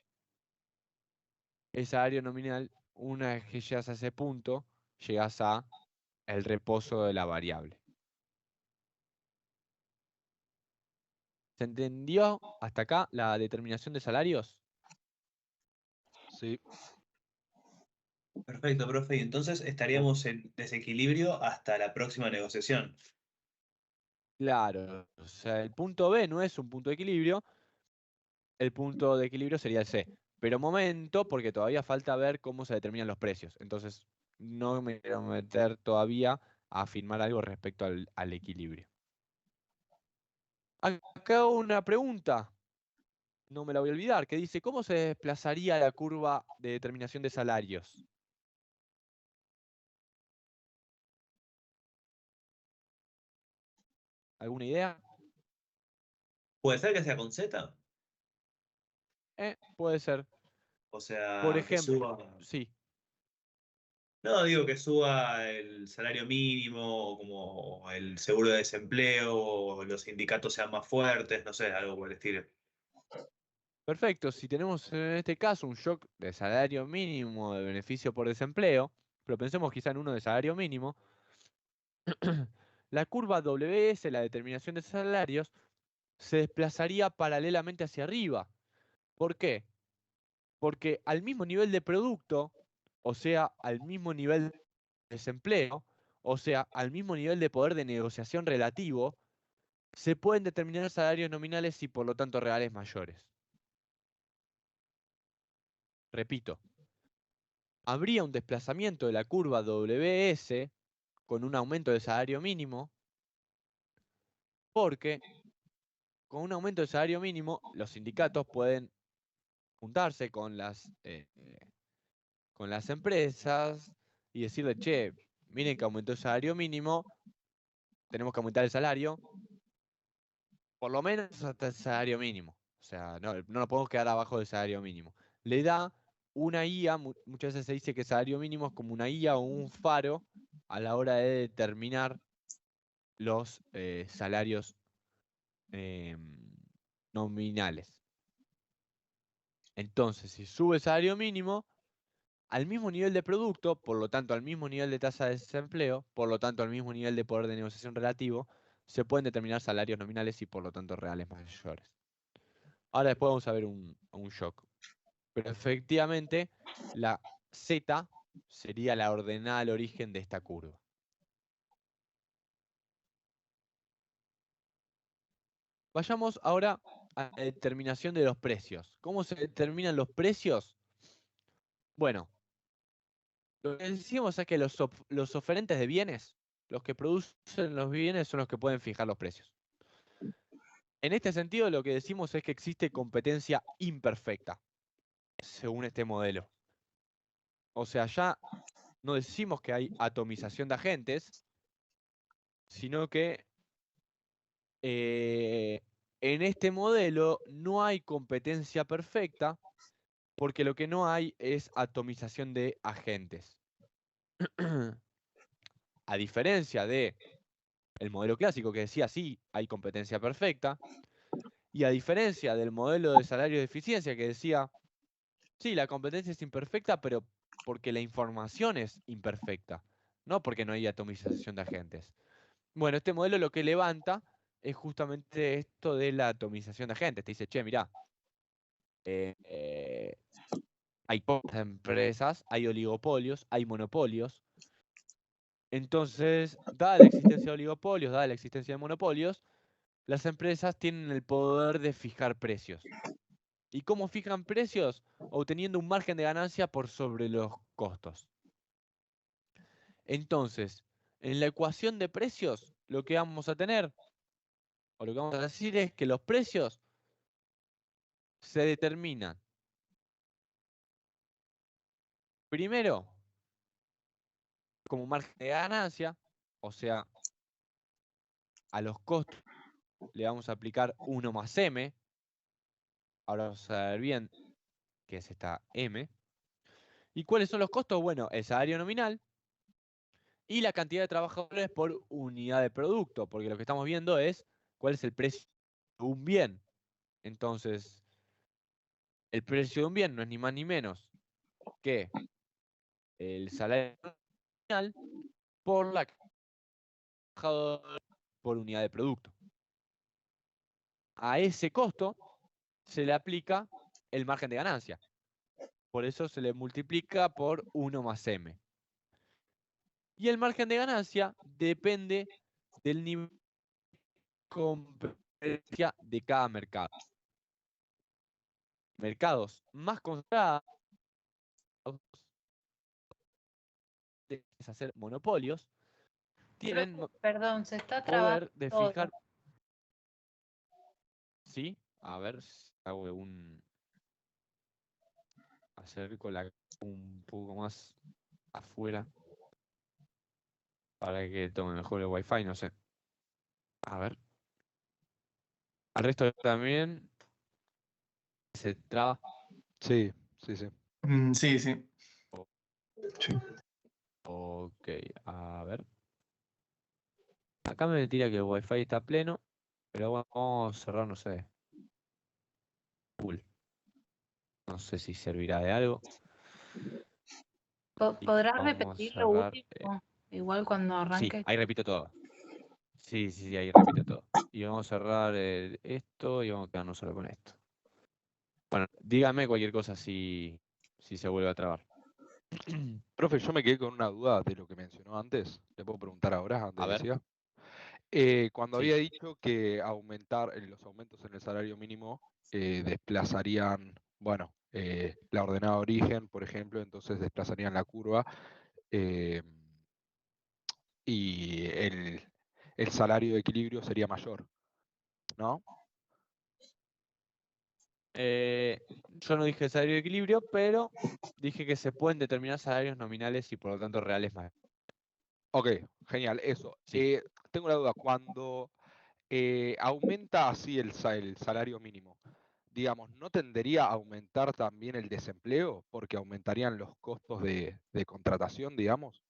el salario nominal, una vez que llegas a ese punto, llegas a el reposo de la variable. ¿Se entendió hasta acá la determinación de salarios? Sí. Perfecto, profe. Y entonces estaríamos en desequilibrio hasta la próxima negociación. Claro, o sea, el punto B no es un punto de equilibrio, el punto de equilibrio sería el C. Pero momento, porque todavía falta ver cómo se determinan los precios. Entonces, no me quiero meter todavía a afirmar algo respecto al equilibrio. Acá una pregunta, no me la voy a olvidar, que dice, ¿cómo se desplazaría la curva de determinación de salarios? ¿Alguna idea? ¿Puede ser que sea con Z? Puede ser. O Por sea, que ejemplo, suba. sí. No, digo que suba el salario mínimo, o como el seguro de desempleo, o los sindicatos sean más fuertes, no sé, algo por el estilo. Perfecto, si tenemos en este caso un shock de salario mínimo de beneficio por desempleo, pero pensemos quizá en uno de salario mínimo, la curva WS, la determinación de salarios, se desplazaría paralelamente hacia arriba. ¿Por qué? Porque al mismo nivel de producto, o sea, al mismo nivel de desempleo, o sea, al mismo nivel de poder de negociación relativo, se pueden determinar salarios nominales y por lo tanto reales mayores. Repito, habría un desplazamiento de la curva WS con un aumento del salario mínimo, porque con un aumento del salario mínimo los sindicatos pueden juntarse con las empresas y decirle, che, miren que aumentó el salario mínimo, tenemos que aumentar el salario, por lo menos hasta el salario mínimo. O sea, no nos podemos quedar abajo del salario mínimo. Le da una guía, muchas veces se dice que el salario mínimo es como una guía o un faro a la hora de determinar los salarios nominales. Entonces, si sube el salario mínimo, al mismo nivel de producto, por lo tanto al mismo nivel de tasa de desempleo, por lo tanto al mismo nivel de poder de negociación relativo, se pueden determinar salarios nominales y por lo tanto reales mayores. Ahora después vamos a ver un shock. Pero efectivamente la Z sería la ordenada al origen de esta curva. Vayamos ahora a la determinación de los precios. ¿Cómo se determinan los precios? Bueno, lo que decimos es que los oferentes de bienes, los que producen los bienes, son los que pueden fijar los precios. En este sentido, lo que decimos es que existe competencia imperfecta, según este modelo. O sea, ya no decimos que hay atomización de agentes, sino que en este modelo no hay competencia perfecta, porque lo que no hay es atomización de agentes. A diferencia de el modelo clásico que decía sí, hay competencia perfecta, y a diferencia del modelo de salario de eficiencia que decía sí, la competencia es imperfecta, pero porque la información es imperfecta, no porque no hay atomización de agentes. Bueno, este modelo lo que levanta es justamente esto de la atomización de agentes. Te dice, che, mirá, hay pocas empresas, hay oligopolios, hay monopolios. Entonces, dada la existencia de oligopolios, dada la existencia de monopolios, las empresas tienen el poder de fijar precios. ¿Y cómo fijan precios? Obteniendo un margen de ganancia por sobre los costos. Entonces, en la ecuación de precios, lo que vamos a tener, o lo que vamos a decir es que los precios se determinan primero como margen de ganancia, o sea, a los costos le vamos a aplicar 1 más M. Ahora vamos a ver bien qué es esta M. ¿Y cuáles son los costos? Bueno, el salario nominal y la cantidad de trabajadores por unidad de producto, porque lo que estamos viendo es cuál es el precio de un bien. Entonces, el precio de un bien no es ni más ni menos que el salario nominal por la cantidad de trabajadores por unidad de producto. A ese costo se le aplica el margen de ganancia. Por eso se le multiplica por 1 más M. Y el margen de ganancia depende del nivel de competencia de cada mercado. Mercados más concentrados, de hacer monopolios, tienen Perdón, se está poder trabando de todo. fijar. ¿Sí? A ver, hago un. Acerco un poco más afuera para que tome mejor el wifi, no sé. A ver. Al resto también se traba. Sí, sí, sí. Sí, sí. Sí. Ok, a ver. Acá me tira que el wifi está pleno, pero bueno, vamos a cerrar, no sé. Full. No sé si servirá de algo. Y ¿Podrás vamos a repetir lo cerrar. último? Igual cuando Sí, arranque. ahí repito todo. Sí, ahí repite todo. Y vamos a cerrar esto y vamos a quedarnos solo con esto. Bueno, dígame cualquier cosa si se vuelve a trabar. Profe, yo me quedé con una duda de lo que mencionó antes. ¿Le puedo preguntar ahora, A antes ver. decía? Cuando Sí. había dicho que aumentar los aumentos en el salario mínimo desplazarían, bueno, la ordenada de origen, por ejemplo, entonces desplazarían la curva eh, y el salario de equilibrio sería mayor, ¿no? Yo no dije salario de equilibrio, pero dije que se pueden determinar salarios nominales y por lo tanto reales más. Ok, genial, eso. Sí. Tengo una duda, cuando aumenta así el salario mínimo, digamos, ¿no tendería a aumentar también el desempleo? Porque aumentarían los costos de contratación, digamos.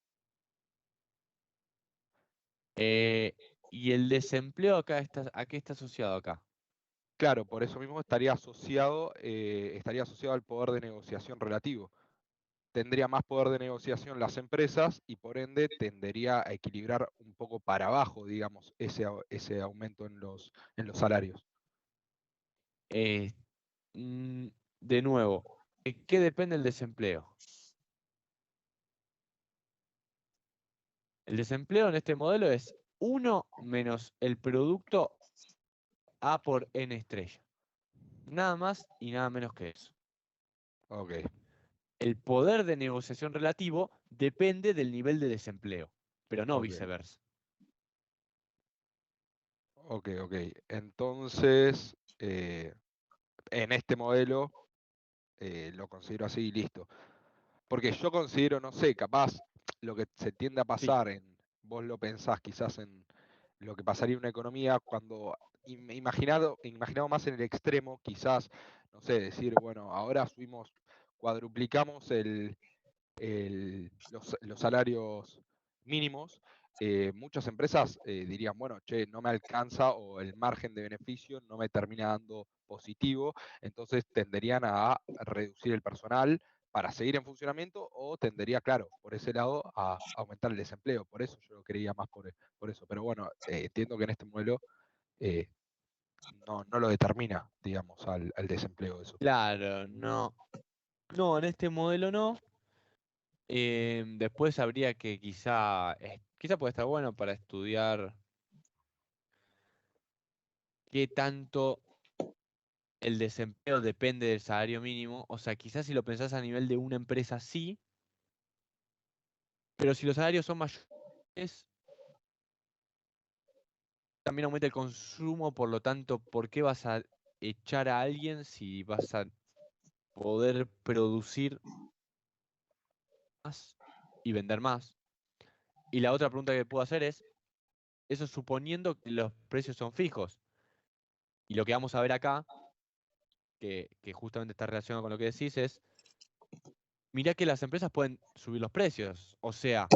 ¿Y el desempleo acá a qué está asociado acá? Claro, por eso mismo estaría asociado al poder de negociación relativo. Tendría más poder de negociación las empresas y por ende tendería a equilibrar un poco para abajo, digamos, ese aumento en los salarios. Eh, de nuevo, ¿qué depende del desempleo? El desempleo en este modelo es 1 menos el producto A por N estrella. Nada más y nada menos que eso. Ok, El poder de negociación relativo depende del nivel de desempleo, pero no ok, viceversa. ok. Entonces, en este modelo lo considero así y listo. Porque yo considero, no sé, capaz lo que se tiende a Sí. pasar vos lo pensás quizás en lo que pasaría en una economía cuando imaginado más en el extremo, quizás, no sé, decir, bueno, ahora cuadruplicamos los salarios mínimos. Muchas empresas dirían, bueno, che, no me alcanza o el margen de beneficio no me termina dando positivo, entonces tenderían a reducir el personal para seguir en funcionamiento o tendería, claro, por ese lado a aumentar el desempleo. Por eso yo lo creía más por eso. Pero bueno, entiendo que en este modelo eh, no lo determina, digamos, al desempleo eso. Claro, no. No, en este modelo no. Después habría que quizá puede estar bueno para estudiar qué tanto el desempleo depende del salario mínimo. O sea, quizás si lo pensás a nivel de una empresa sí, pero si los salarios son mayores, también aumenta el consumo, por lo tanto, ¿por qué vas a echar a alguien si vas a poder producir más y vender más? Y la otra pregunta que puedo hacer es, eso suponiendo que los precios son fijos. Y lo que vamos a ver acá, que justamente está relacionado con lo que decís, es, mirá que las empresas pueden subir los precios. O sea,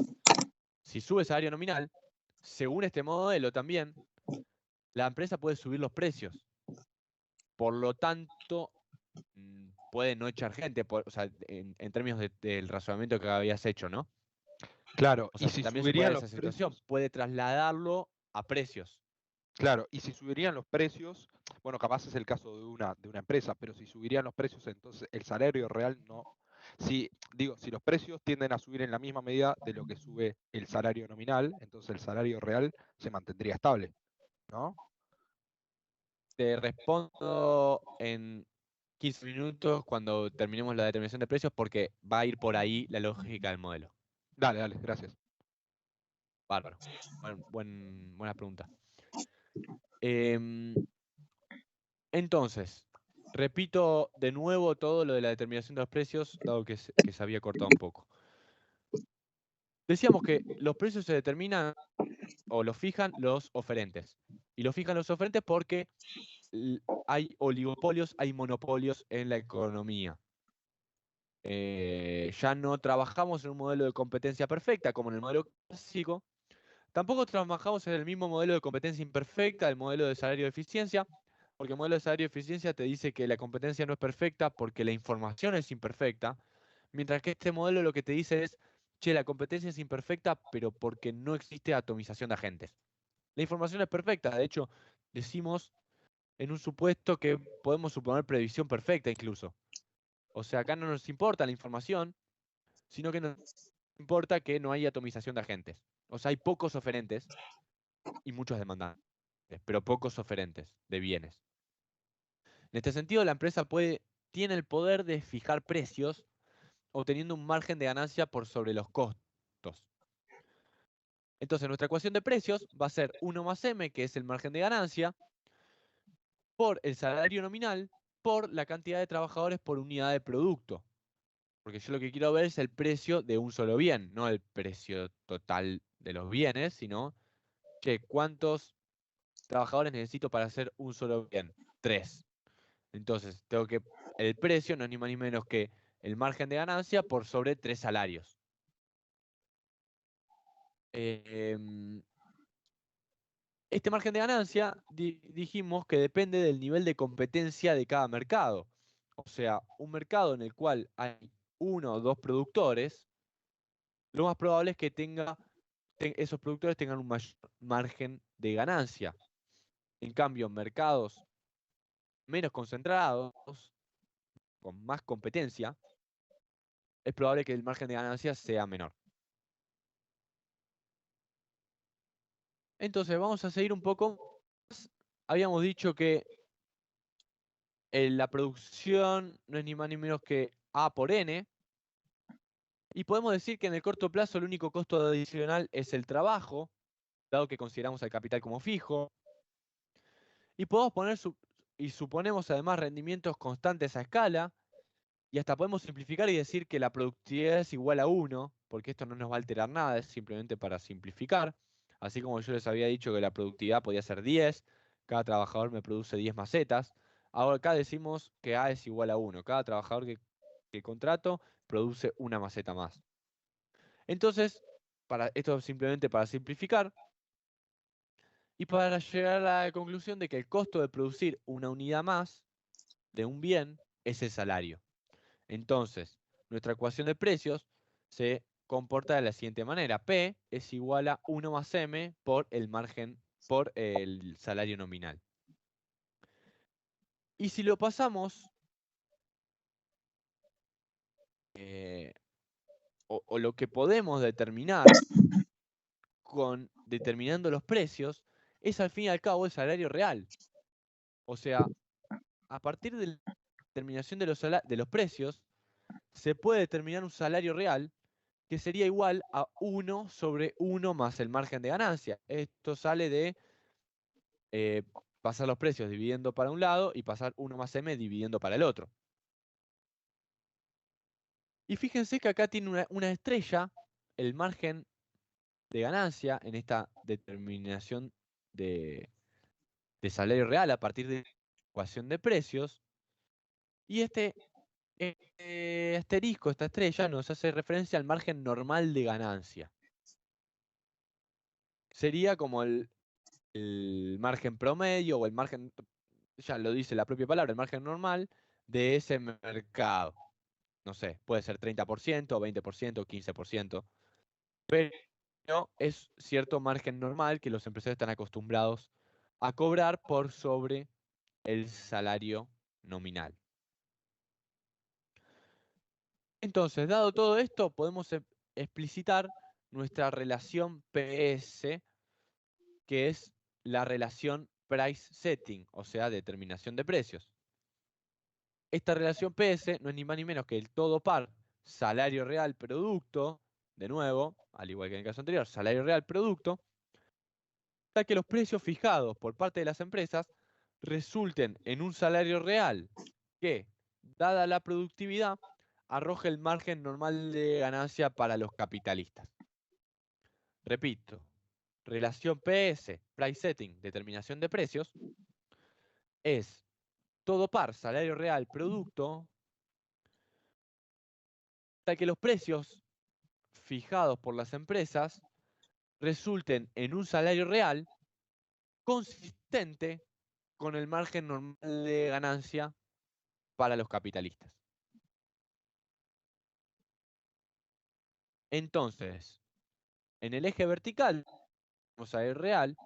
si sube el salario nominal, según este modelo también, la empresa puede subir los precios. Por lo tanto, puede no echar gente, o sea, en términos del razonamiento que habías hecho, ¿no? Claro, O y sea, si también se puede subirían dar los esa situación, precios, puede trasladarlo a precios. claro, y si subirían los precios, bueno, capaz es el caso de una empresa, pero si subirían los precios, entonces el salario real no. Si los precios tienden a subir en la misma medida de lo que sube el salario nominal, entonces el salario real se mantendría estable, ¿no? Te respondo en 15 minutos cuando terminemos la determinación de precios porque va a ir por ahí la lógica del modelo. Dale, gracias. Bárbaro. Buena pregunta. Em, entonces, repito de nuevo todo lo de la determinación de los precios, dado que se había cortado un poco. Decíamos que los precios se determinan o los fijan los oferentes. Y los fijan los oferentes porque hay oligopolios, hay monopolios en la economía. Ya no trabajamos en un modelo de competencia perfecta como en el modelo clásico. Tampoco trabajamos en el mismo modelo de competencia imperfecta, el modelo de salario de eficiencia, porque el modelo de salario de eficiencia te dice que la competencia no es perfecta porque la información es imperfecta, mientras que este modelo lo que te dice es, che, la competencia es imperfecta, pero porque no existe atomización de agentes. La información es perfecta, de hecho, decimos en un supuesto que podemos suponer previsión perfecta incluso. O sea, acá no nos importa la información, sino que nos importa que no haya atomización de agentes. O sea, hay pocos oferentes y muchos demandantes, pero pocos oferentes de bienes. En este sentido, la empresa tiene el poder de fijar precios obteniendo un margen de ganancia por sobre los costos. Entonces, nuestra ecuación de precios va a ser 1 más M, que es el margen de ganancia, por el salario nominal, por la cantidad de trabajadores por unidad de producto. Porque yo lo que quiero ver es el precio de un solo bien, no el precio total de los bienes, sino que cuántos trabajadores necesito para hacer un solo bien. 3. Entonces, el precio no es ni más ni menos que el margen de ganancia por sobre 3 salarios. Este margen de ganancia dijimos que depende del nivel de competencia de cada mercado. O sea, un mercado en el cual hay 1 o 2 productores, lo más probable es que esos productores tengan un mayor margen de ganancia. En cambio, en mercados menos concentrados, con más competencia, es probable que el margen de ganancia sea menor. Entonces, vamos a seguir un poco más. Habíamos dicho que la producción no es ni más ni menos que A por N. Y podemos decir que en el corto plazo el único costo adicional es el trabajo, dado que consideramos al capital como fijo. Y podemos suponemos además rendimientos constantes a escala. Y hasta podemos simplificar y decir que la productividad es igual a 1, porque esto no nos va a alterar nada, es simplemente para simplificar. Así como yo les había dicho que la productividad podía ser 10, cada trabajador me produce 10 macetas. Ahora acá decimos que A es igual a 1. Cada trabajador que contrato produce una maceta más. Entonces, esto es simplemente para simplificar y para llegar a la conclusión de que el costo de producir una unidad más de un bien es el salario. Entonces, nuestra ecuación de precios se comporta de la siguiente manera. P es igual a 1 más M por el salario nominal. Y si lo pasamos, o lo que podemos determinar determinando los precios, es al fin y al cabo el salario real. O sea, a partir de la determinación de los precios, se puede determinar un salario real que sería igual a 1 sobre 1 más el margen de ganancia. Esto sale de pasar los precios dividiendo para un lado y pasar 1 más M dividiendo para el otro. Y fíjense que acá tiene una estrella, el margen de ganancia en esta determinación de salario real a partir de la ecuación de precios. Y este asterisco, esta estrella, nos hace referencia al margen normal de ganancia. Sería como el margen promedio o el margen, ya lo dice la propia palabra, el margen normal de ese mercado. No sé, puede ser 30%, 20%, 15%. Pero es cierto margen normal que los empresarios están acostumbrados a cobrar por sobre el salario nominal. Entonces, dado todo esto, podemos explicitar nuestra relación PS, que es la relación price setting, o sea, determinación de precios. Esta relación PS no es ni más ni menos que el todo par salario real producto, de nuevo, al igual que en el caso anterior, salario real producto, para que los precios fijados por parte de las empresas resulten en un salario real que, dada la productividad, arroje el margen normal de ganancia para los capitalistas. Repito, relación PS, price setting, determinación de precios, es todo par, salario real, producto, para que los precios fijados por las empresas resulten en un salario real consistente con el margen normal de ganancia para los capitalistas. Entonces, en el eje vertical, salario real,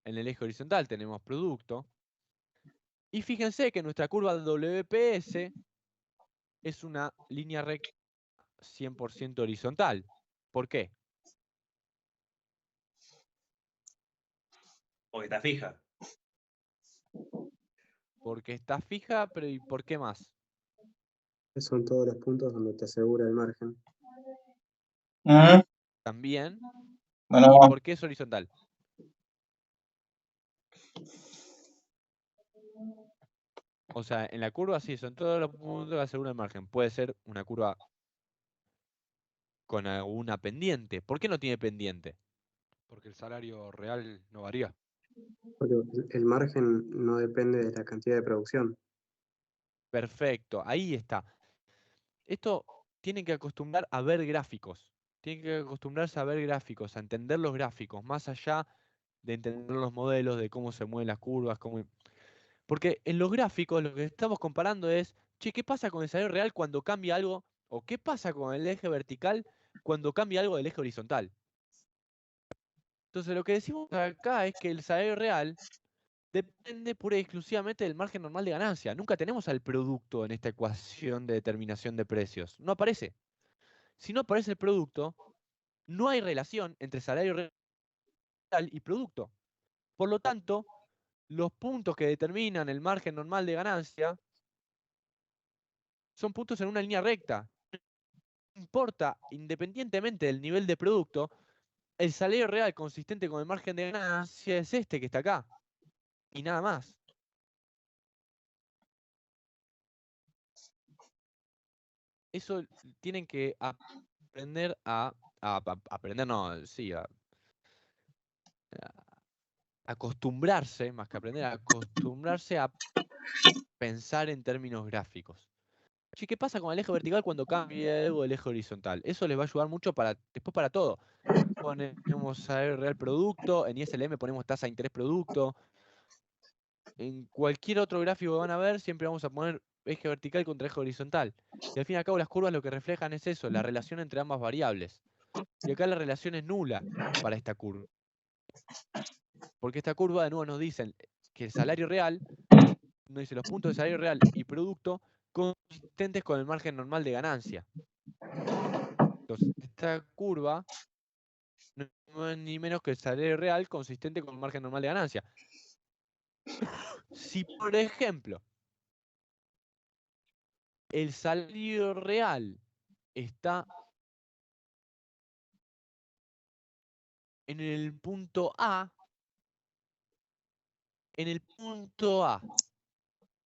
En el eje horizontal tenemos producto. Y fíjense que nuestra curva WPS es una línea recta 100% horizontal. ¿Por qué? Porque está fija. Porque está fija, pero ¿y por qué más? Esos son todos los puntos donde te asegura el margen. También. Bueno, ¿Y por qué es horizontal? O sea, en la curva sí, son todos los puntos que aseguran el margen. Puede ser una curva con alguna pendiente. ¿Por qué no tiene pendiente? Porque el salario real no varía. Porque el margen no depende de la cantidad de producción. Perfecto, ahí está. Esto tienen que acostumbrar a ver gráficos. Tienen que acostumbrarse a ver gráficos, a entender los gráficos, más allá de entender los modelos, de cómo se mueven las curvas, cómo... Porque en los gráficos lo que estamos comparando es, che, ¿qué pasa con el salario real cuando cambia algo? ¿O qué pasa con el eje vertical cuando cambia algo del eje horizontal? Entonces lo que decimos acá es que el salario real depende pura y exclusivamente del margen normal de ganancia. Nunca tenemos al producto en esta ecuación de determinación de precios. No aparece. Si no aparece el producto, no hay relación entre salario real y producto. Por lo tanto, los puntos que determinan el margen normal de ganancia son puntos en una línea recta. No importa, independientemente del nivel de producto, el salario real consistente con el margen de ganancia es este que está acá. Y nada más. Eso tienen que aprender aprender, no, sí, a acostumbrarse, más que aprender, a acostumbrarse a pensar en términos gráficos. Che, ¿qué pasa con el eje vertical cuando cambia algo del eje horizontal? Eso les va a ayudar mucho después para todo. Ponemos salario real producto, en ISLM ponemos tasa de interés producto. En cualquier otro gráfico que van a ver, siempre vamos a poner eje vertical contra eje horizontal. Y al fin y al cabo las curvas lo que reflejan es eso, la relación entre ambas variables. Y acá la relación es nula para esta curva. Porque esta curva de nuevo nos dice que el salario real, nos dice los puntos de salario real y producto consistentes con el margen normal de ganancia. Entonces, esta curva no es ni menos que el salario real consistente con el margen normal de ganancia. Si, por ejemplo, el salario real está en el punto A,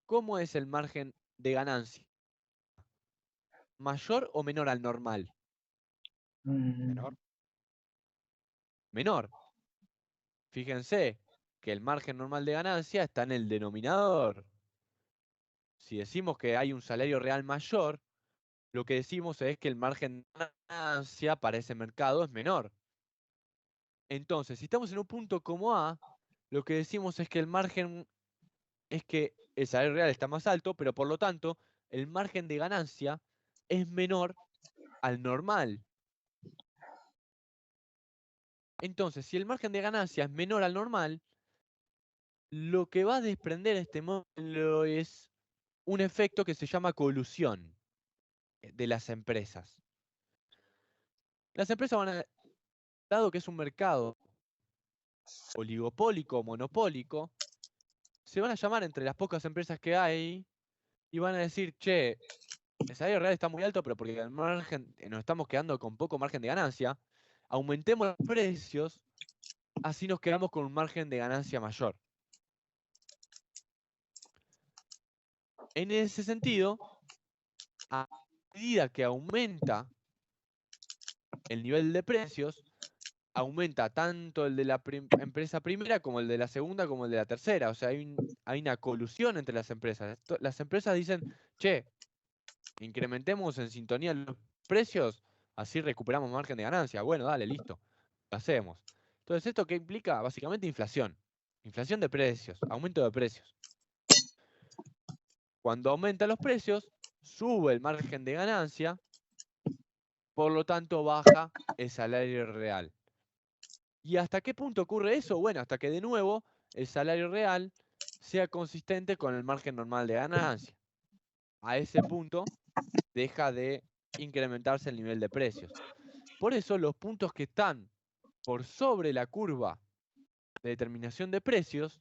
¿cómo es el margen de ganancia? ¿Mayor o menor al normal? Menor. Menor. Fíjense que el margen normal de ganancia está en el denominador. Si decimos que hay un salario real mayor, lo que decimos es que el margen de ganancia para ese mercado es menor. Entonces, si estamos en un punto como A, lo que decimos es que el margen es que el salario real está más alto, pero por lo tanto, el margen de ganancia es menor al normal. Entonces, si el margen de ganancia es menor al normal, lo que va a desprender este modelo es un efecto que se llama colusión de las empresas. Las empresas van a, dado que es un mercado oligopólico o monopólico, se van a llamar entre las pocas empresas que hay y van a decir, che, el salario real está muy alto, pero porque el margen, nos estamos quedando con poco margen de ganancia, aumentemos los precios, así nos quedamos con un margen de ganancia mayor. En ese sentido, a medida que aumenta el nivel de precios, aumenta tanto el de la empresa primera como el de la segunda como el de la tercera. O sea, hay una colusión entre las empresas. Las empresas dicen, che, incrementemos en sintonía los precios, así recuperamos margen de ganancia. Bueno, dale, listo, lo hacemos. Entonces, ¿esto qué implica? Básicamente inflación. Inflación de precios, aumento de precios. Cuando aumentan los precios, sube el margen de ganancia, por lo tanto baja el salario real. ¿Y hasta qué punto ocurre eso? Bueno, hasta que de nuevo el salario real sea consistente con el margen normal de ganancia. A ese punto deja de incrementarse el nivel de precios. Por eso los puntos que están por sobre la curva de determinación de precios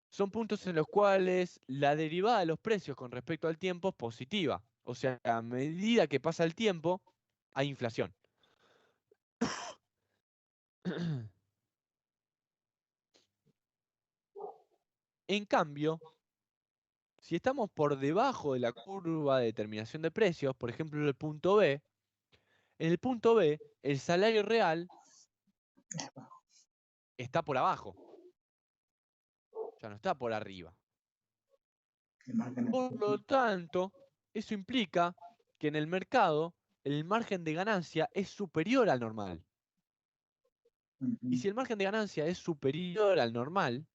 son puntos en los cuales la derivada de los precios con respecto al tiempo es positiva. O sea, a medida que pasa el tiempo, hay inflación. En cambio, si estamos por debajo de la curva de determinación de precios, por ejemplo el punto B, en el punto B el salario real está por abajo, ya no está por arriba. Por lo tanto, eso implica que en el mercado el margen de ganancia es superior al normal. Y si el margen de ganancia es superior al normal,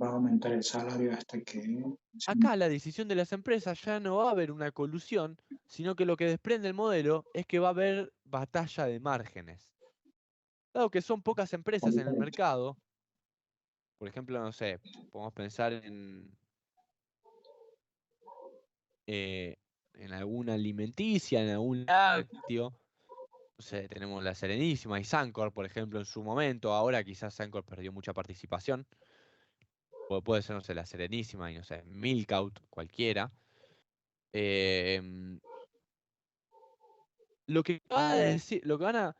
va a aumentar el salario hasta que... acá la decisión de las empresas ya no va a haber una colusión, sino que lo que desprende el modelo es que va a haber batalla de márgenes. Dado que son pocas empresas en el mercado, por ejemplo, no sé, podemos pensar en alguna alimenticia, en algún lácteo. No sé, tenemos la Serenísima y Sancor, por ejemplo, en su momento. Ahora quizás Sancor perdió mucha participación. O puede ser, no sé, la Serenísima y no sé, Milkout, cualquiera. Lo que van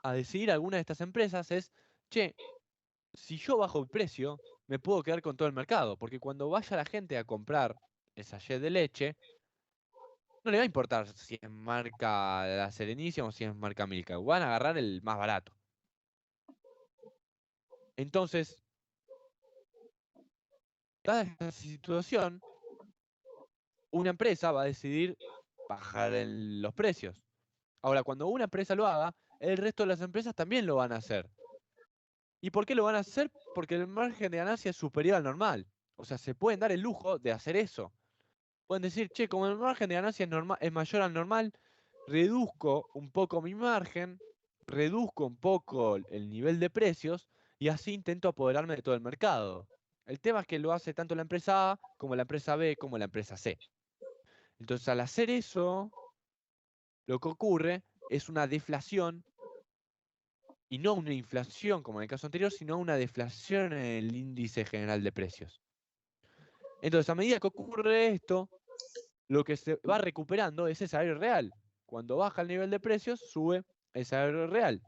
a decidir algunas de estas empresas es, che, si yo bajo el precio, me puedo quedar con todo el mercado. Porque cuando vaya la gente a comprar el sachet de leche, no le va a importar si es marca la Serenísima o si es marca Milkout. Van a agarrar el más barato. Entonces, dada esta situación, una empresa va a decidir bajar los precios. Ahora, cuando una empresa lo haga, el resto de las empresas también lo van a hacer. ¿Y por qué lo van a hacer? Porque el margen de ganancia es superior al normal. O sea, se pueden dar el lujo de hacer eso. Pueden decir, che, como el margen de ganancia es mayor al normal, reduzco un poco mi margen, reduzco un poco el nivel de precios y así intento apoderarme de todo el mercado. El tema es que lo hace tanto la empresa A como la empresa B como la empresa C. Entonces, al hacer eso, lo que ocurre es una deflación y no una inflación como en el caso anterior, sino una deflación en el índice general de precios. Entonces, a medida que ocurre esto, lo que se va recuperando es el salario real. Cuando baja el nivel de precios, sube el salario real.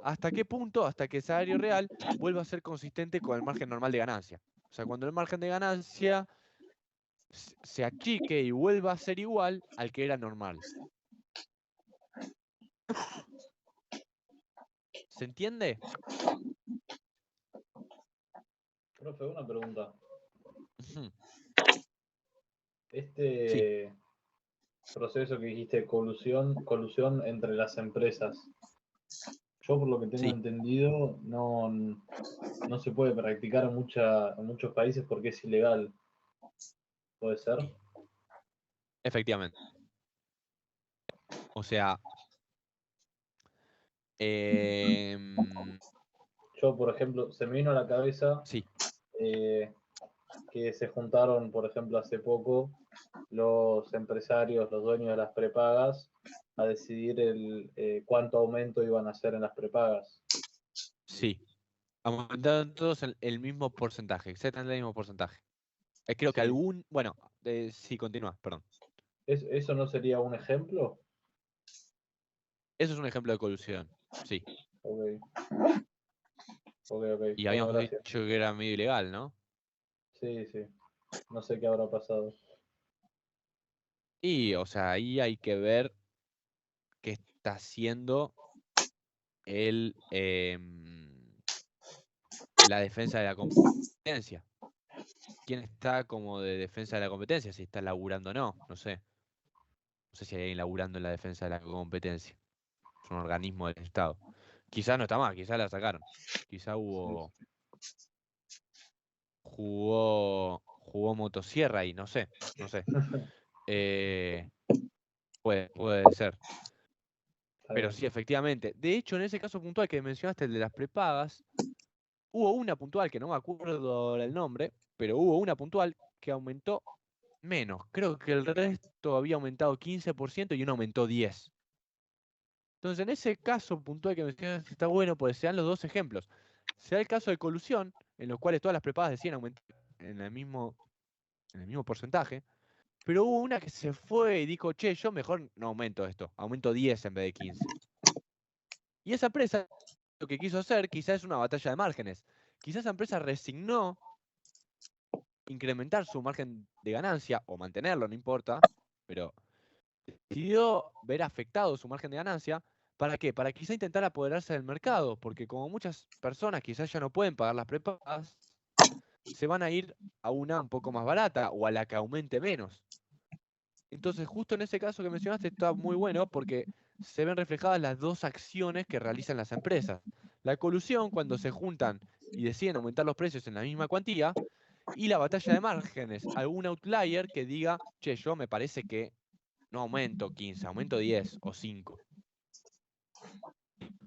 ¿Hasta qué punto? Hasta que el salario real vuelva a ser consistente con el margen normal de ganancia. O sea, cuando el margen de ganancia se achique y vuelva a ser igual al que era normal. ¿Se entiende? Profe, una pregunta. Ujú. Este proceso que dijiste, colusión entre las empresas. Yo por lo que tengo Sí. entendido, no se puede practicar en muchos países porque es ilegal. ¿Puede ser? Efectivamente. O sea, Yo, por ejemplo, se me vino a la cabeza sí, que se juntaron, por ejemplo, hace poco los empresarios, los dueños de las prepagas, a decidir cuánto aumento iban a hacer en las prepagas. sí. Aumentaron todos el mismo porcentaje, exactamente el mismo porcentaje. Creo que Sí. bueno, sí, continúa, perdón. ¿Eso no sería un ejemplo? Eso es un ejemplo de colusión, sí. Ok. Y Bueno, habíamos gracias. dicho que era medio ilegal, ¿no? Sí. No sé qué habrá pasado. Y, o sea, ahí hay que ver qué está haciendo la defensa de la competencia. ¿Quién está como de defensa de la competencia? Si está laburando o no, no sé. No sé si hay alguien laburando en la defensa de la competencia. Es un organismo del Estado. Quizás no está mal, quizás la sacaron. Quizás jugó motosierra ahí, no sé. Puede ser. Pero bien. sí, efectivamente. De hecho, en ese caso puntual que mencionaste, el de las prepagas, hubo una puntual, que no me acuerdo el nombre, pero hubo una puntual que aumentó menos. Creo que el resto había aumentado 15% y uno aumentó 10%. Entonces, en ese caso puntual que mencionaste está bueno, porque se dan los dos ejemplos. Se da el caso de colusión, en los cuales todas las prepagas decían aumentar en el mismo porcentaje, pero hubo una que se fue y dijo, che, yo mejor no aumento esto, aumento 10 en vez de 15. Y esa empresa lo que quiso hacer quizás es una batalla de márgenes. Quizás esa empresa resignó incrementar su margen de ganancia o mantenerlo, no importa, pero decidió ver afectado su margen de ganancia. ¿Para qué? Para quizá intentar apoderarse del mercado, porque como muchas personas quizás ya no pueden pagar las prepagas, se van a ir a una un poco más barata o a la que aumente menos. Entonces, justo en ese caso que mencionaste está muy bueno porque se ven reflejadas las dos acciones que realizan las empresas. La colusión, cuando se juntan y deciden aumentar los precios en la misma cuantía, y la batalla de márgenes, algún outlier que diga, che, yo me parece que no aumento 15, aumento 10 o 5.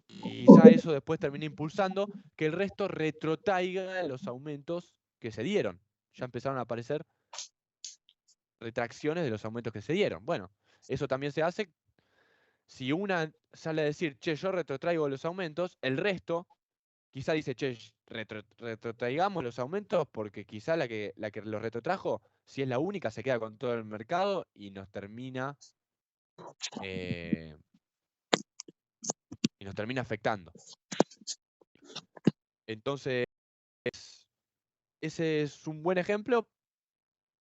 Y quizá eso después termina impulsando que el resto retrotraiga los aumentos que se dieron. Ya empezaron a aparecer retracciones de los aumentos que se dieron. Bueno, eso también se hace. Si una sale a decir, che, yo retrotraigo los aumentos, el resto quizá dice, che, retrotraigamos los aumentos porque quizá la que los retrotrajo, si es la única, se queda con todo el mercado y nos termina eh, afectando. Entonces, ese es un buen ejemplo,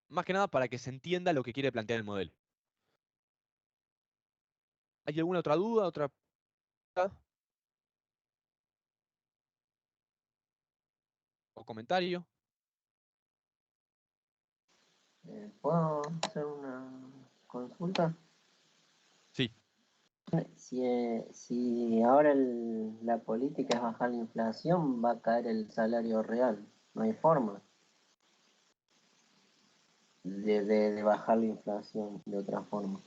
más que nada para que se entienda lo que quiere plantear el modelo. ¿Hay alguna otra duda, otra pregunta o comentario? ¿Puedo hacer una consulta? Sí. Si ahora la política es bajar la inflación, va a caer el salario real. No hay forma de bajar la inflación de otra forma.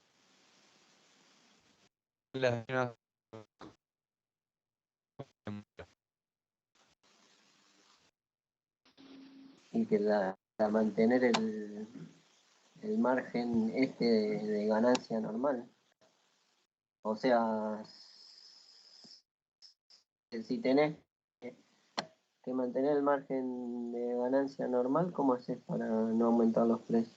Y que mantener el margen de ganancia normal. O sea, si tenés que mantener el margen de ganancia normal, ¿cómo haces para no aumentar los precios?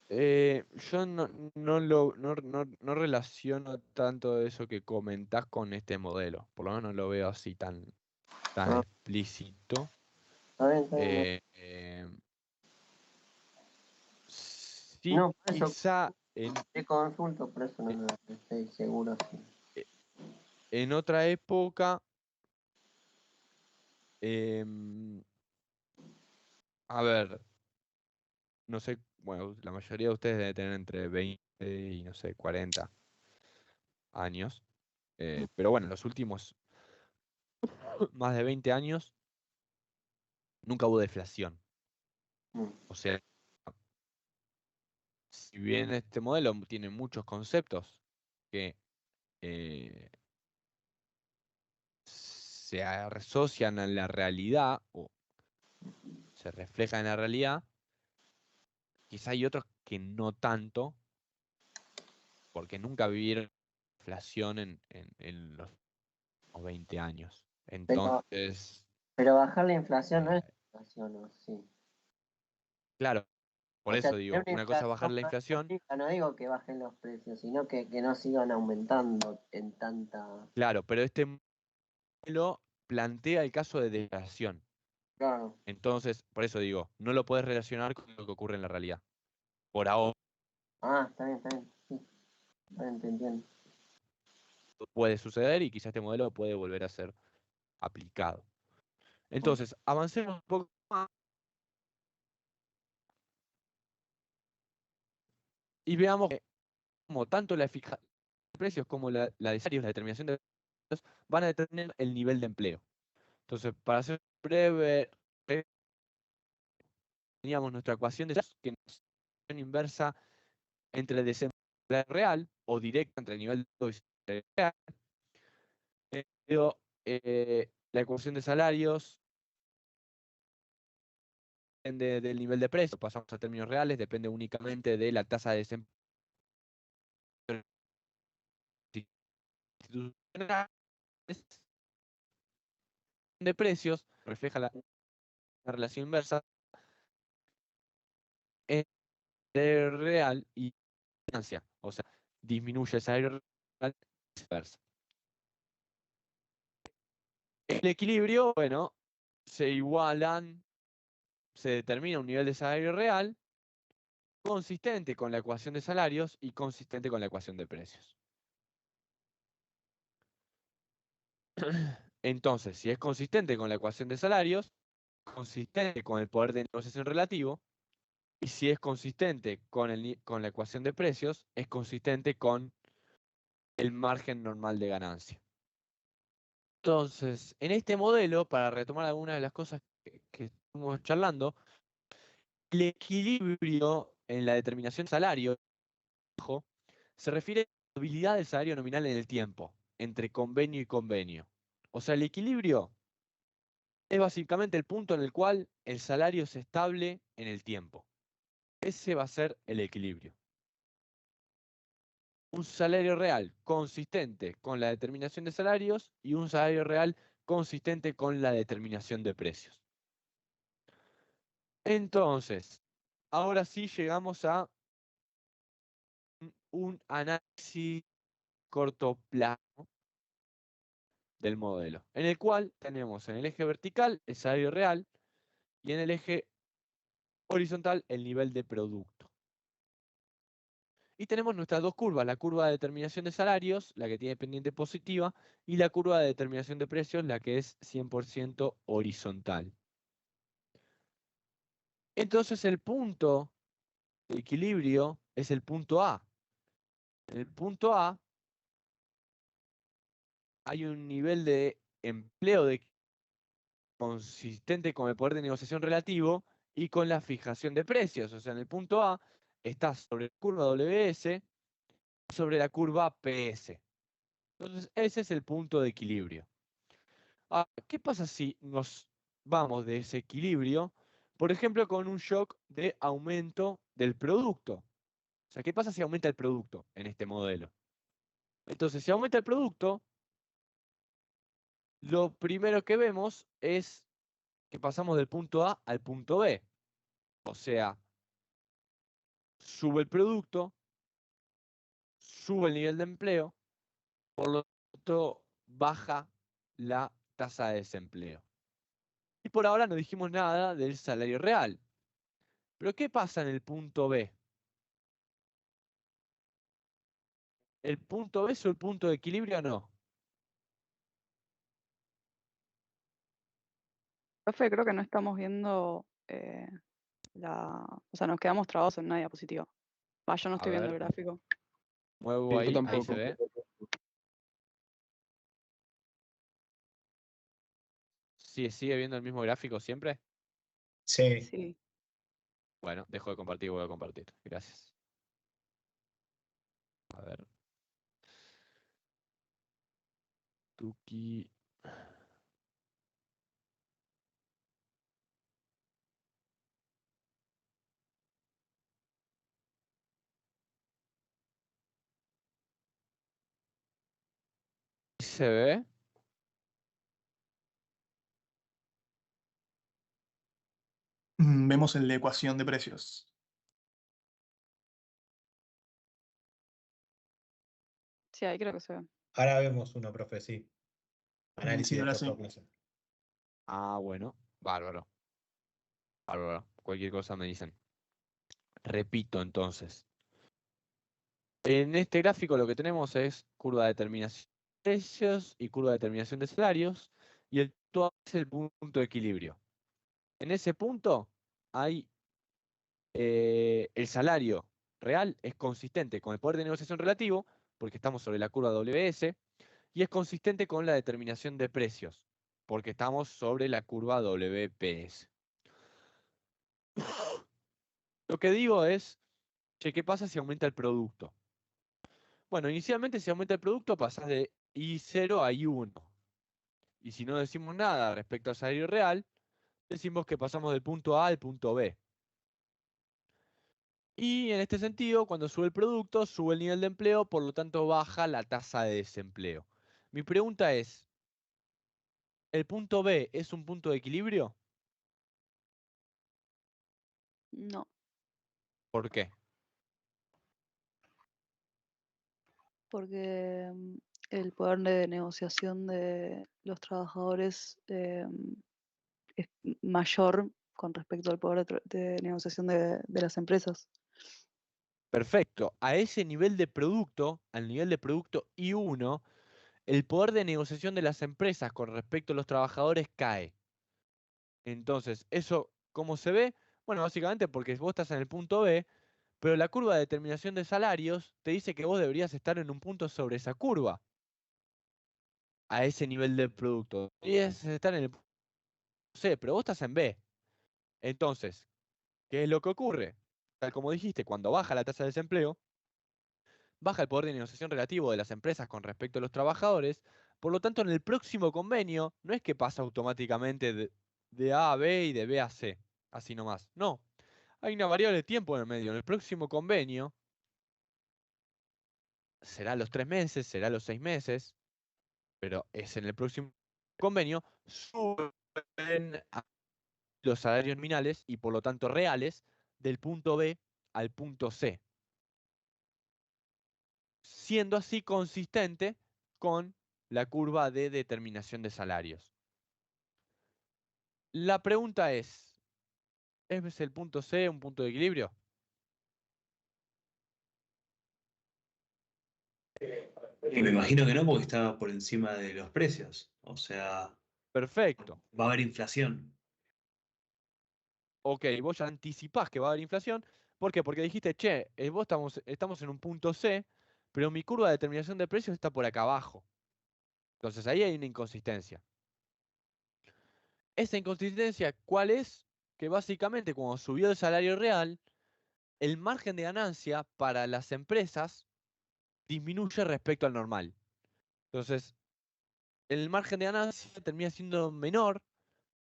Yo no relaciono tanto eso que comentás con este modelo. Por lo menos no lo veo así tan explícito. Está bien. Sí, No, por eso quizá te consulto, por eso no estoy seguro. en otra época, a ver, no sé, bueno, la mayoría de ustedes deben tener entre 20 y no sé, 40 años. Pero bueno, los últimos más de 20 años nunca hubo deflación. O sea, si bien este modelo tiene muchos conceptos que se asocian a la realidad o se reflejan en la realidad, quizá hay otros que no tanto, porque nunca vivieron inflación en los 20 años. Entonces, Pero bajar la inflación no es inflación, ¿o sí? claro, por O sea, eso digo, tener una una cosa es bajar inflación la inflación, no digo que bajen los precios, sino que no sigan aumentando en tanta... claro, pero este modelo plantea el caso de deflación. Claro. Entonces, por eso digo, no lo puedes relacionar con lo que ocurre en la realidad. Por ahora Ah, está bien, sí. Está bien, te entiendo. puede suceder y quizás este modelo puede volver a ser aplicado. Entonces, avancemos un poco más y veamos que como tanto la fijación de precios como la de salarios, la determinación de precios, van a determinar el nivel de empleo. Entonces, para ser breve, teníamos nuestra ecuación de que es una inversa entre el desempleo real o directa entre el nivel de salario real. Pero la ecuación de salarios depende del nivel de precio. Pasamos a términos reales, depende únicamente de la tasa de desempleo institucional. De precios refleja la relación inversa entre real y ganancia. O sea, disminuye el salario real y viceversa. El equilibrio, bueno, se igualan, se determina un nivel de salario real consistente con la ecuación de salarios y consistente con la ecuación de precios. Entonces, si es consistente con la ecuación de salarios, consistente con el poder de negociación relativo, y si es consistente con la ecuación de precios, es consistente con el margen normal de ganancia. Entonces, en este modelo, para retomar algunas de las cosas que estuvimos charlando, el equilibrio en la determinación de salario se refiere a la estabilidad del salario nominal en el tiempo, entre convenio y convenio. O sea, el equilibrio es básicamente el punto en el cual el salario es estable en el tiempo. Ese va a ser el equilibrio. Un salario real consistente con la determinación de salarios y un salario real consistente con la determinación de precios. Entonces, ahora sí llegamos a un análisis corto plazo del modelo, en el cual tenemos en el eje vertical el salario real y en el eje horizontal el nivel de producto. Y tenemos nuestras dos curvas, la curva de determinación de salarios, la que tiene pendiente positiva, y la curva de determinación de precios, la que es 100% horizontal. Entonces el punto de equilibrio es el punto A. En el punto A hay un nivel de empleo consistente con el poder de negociación relativo y con la fijación de precios. O sea, en el punto A está sobre la curva WS y sobre la curva PS. Entonces, ese es el punto de equilibrio. Ahora, ¿qué pasa si nos vamos de ese equilibrio, por ejemplo, con un shock de aumento del producto? O sea, ¿qué pasa si aumenta el producto en este modelo? Entonces, si aumenta el producto, lo primero que vemos es que pasamos del punto A al punto B. O sea, sube el producto, sube el nivel de empleo, por lo tanto baja la tasa de desempleo. Y por ahora no dijimos nada del salario real. Pero ¿qué pasa en el punto B? ¿El punto B es el punto de equilibrio o no? Profe, creo que no estamos viendo o sea, nos quedamos trabados en una diapositiva. Yo no A estoy viendo el ver, gráfico. muevo Yo ahí se tampoco. ve. ¿Sí, sigue viendo el mismo gráfico siempre? Sí. Sí. Bueno, dejo de compartir y vuelvo a compartir. Gracias. A ver. Tuki. ¿Se ve? Vemos en la ecuación de precios. Sí, ahí creo que se ve. Ahora vemos uno, profe, sí. Análisis Sí, de ahora sí. corto plazo. Ah, bueno. Bárbaro. Bárbaro. Cualquier cosa me dicen. Repito entonces. En este gráfico lo que tenemos es curva de determinación de precios y curva de determinación de salarios. Y el punto A es el punto de equilibrio. En ese punto hay el salario real es consistente con el poder de negociación relativo, porque estamos sobre la curva WS, y es consistente con la determinación de precios, porque estamos sobre la curva WPS. Lo que digo es, che, ¿qué pasa si aumenta el producto? Bueno, inicialmente si aumenta el producto pasás de I0 a I1. Y si no decimos nada respecto al salario real, decimos que pasamos del punto A al punto B. Y en este sentido, cuando sube el producto, sube el nivel de empleo, por lo tanto baja la tasa de desempleo. Mi pregunta es, ¿el punto B es un punto de equilibrio? No, ¿Por qué? porque el poder de negociación de los trabajadores es mayor con respecto al poder de negociación de las empresas. Perfecto. A ese nivel de producto, al nivel de producto I1, el poder de negociación de las empresas con respecto a los trabajadores cae. Entonces, ¿eso cómo se ve? Bueno, básicamente porque vos estás en el punto B, pero la curva de determinación de salarios te dice que vos deberías estar en un punto sobre esa curva, a ese nivel de producto. Deberías estar en el punto C, pero vos estás en B. Entonces, ¿qué es lo que ocurre? Tal como dijiste, cuando baja la tasa de desempleo, baja el poder de negociación relativo de las empresas con respecto a los trabajadores, por lo tanto en el próximo convenio no es que pasa automáticamente de A a B y de B a C, así nomás, no. Hay una variable de tiempo en el medio. En el próximo convenio, será los 3 meses, será los 6 meses, pero es en el próximo convenio, suben los salarios nominales y por lo tanto reales del punto B al punto C, siendo así consistente con la curva de determinación de salarios. La pregunta ¿es el punto C un punto de equilibrio? Y me imagino que no, porque está por encima de los precios. O sea, Perfecto. va a haber inflación. Ok, vos ya anticipás que va a haber inflación. ¿Por qué? Porque dijiste, che, vos estamos en un punto C, pero mi curva de determinación de precios está por acá abajo. Entonces ahí hay una inconsistencia. Esa inconsistencia, ¿cuál es? Que básicamente cuando subió el salario real, el margen de ganancia para las empresas disminuye respecto al normal. Entonces, el margen de ganancia termina siendo menor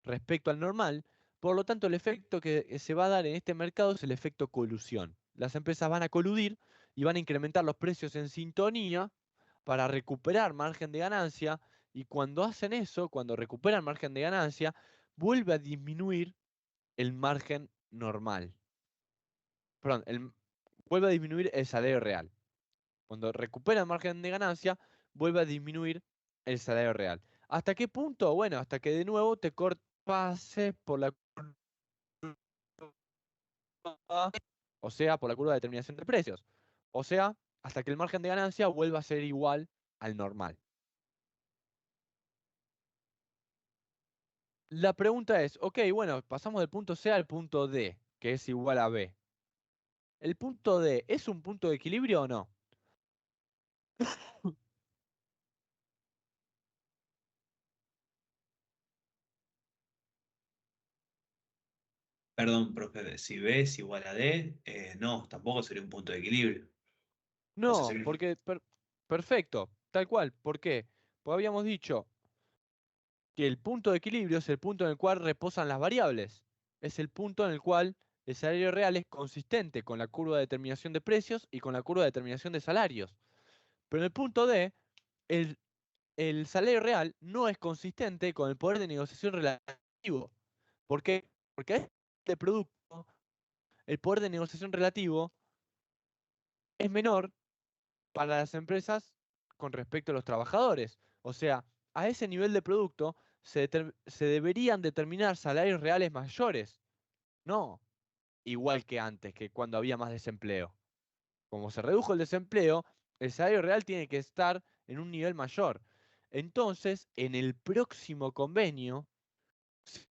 respecto al normal, por lo tanto el efecto que se va a dar en este mercado es el efecto colusión. Las empresas van a coludir y van a incrementar los precios en sintonía para recuperar margen de ganancia, y cuando hacen eso, cuando recuperan margen de ganancia, vuelve a disminuir el margen normal. Perdón, vuelve a disminuir el salario real. Cuando recupera el margen de ganancia, vuelve a disminuir el salario real. ¿Hasta qué punto? Bueno, hasta que de nuevo te pase por la curva, o sea, por la curva de determinación de precios. O sea, hasta que el margen de ganancia vuelva a ser igual al normal. La pregunta es, ok, bueno, pasamos del punto C al punto D, que es igual a B. ¿El punto D es un punto de equilibrio o no? Perdón, profe, si B es igual a D, no, tampoco sería un punto de equilibrio. O sea, No, porque, perfecto, tal cual. ¿Por qué? Pues habíamos dicho que el punto de equilibrio es el punto en el cual reposan las variables. Es el punto en el cual el salario real es consistente con la curva de determinación de precios y con la curva de determinación de salarios. Pero en el punto D, el, el salario real no es consistente con el poder de negociación relativo. ¿Por qué? Porque a este producto, el poder de negociación relativo es menor para las empresas con respecto a los trabajadores. O sea, a ese nivel de producto se deberían determinar salarios reales mayores, no igual que antes, que cuando había más desempleo. Como se redujo el desempleo, el salario real tiene que estar en un nivel mayor. Entonces, en el próximo convenio, se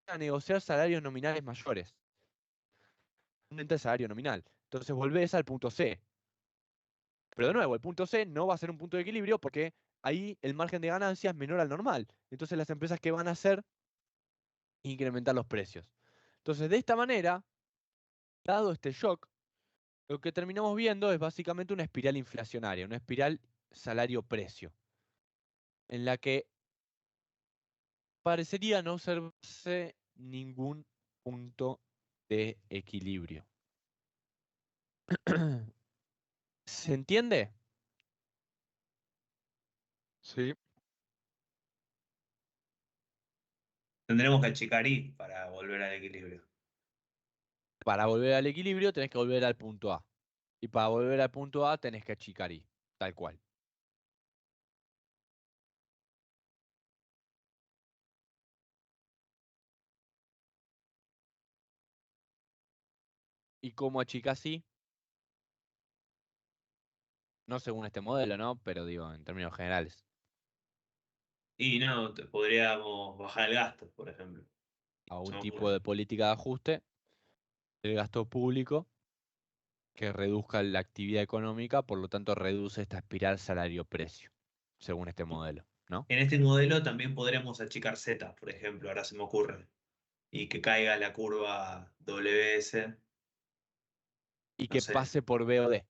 van a negociar salarios nominales mayores. Aumenta el salario nominal. Entonces volvés al punto C. Pero de nuevo, el punto C no va a ser un punto de equilibrio porque ahí el margen de ganancia es menor al normal. Entonces las empresas, ¿qué van a hacer? Incrementar los precios. Entonces, de esta manera, dado este shock, lo que terminamos viendo es básicamente una espiral inflacionaria, una espiral salario-precio, en la que parecería no observarse ningún punto de equilibrio. ¿Se entiende? Sí. Tendremos que achicar I para volver al equilibrio. Para volver al equilibrio tenés que volver al punto A. Y para volver al punto A tenés que achicar I, tal cual. ¿Y cómo achicas I? No según este modelo, ¿no? Pero digo, en términos generales. Y no, podríamos bajar el gasto, por ejemplo. A Se un me tipo ocurre. de política de ajuste del gasto público que reduzca la actividad económica, por lo tanto reduce esta espiral salario-precio, según este modelo, ¿no? En este modelo también podremos achicar Z, por ejemplo, ahora se me ocurre. Y que caiga la curva WS. Y No que sé. pase por BOD.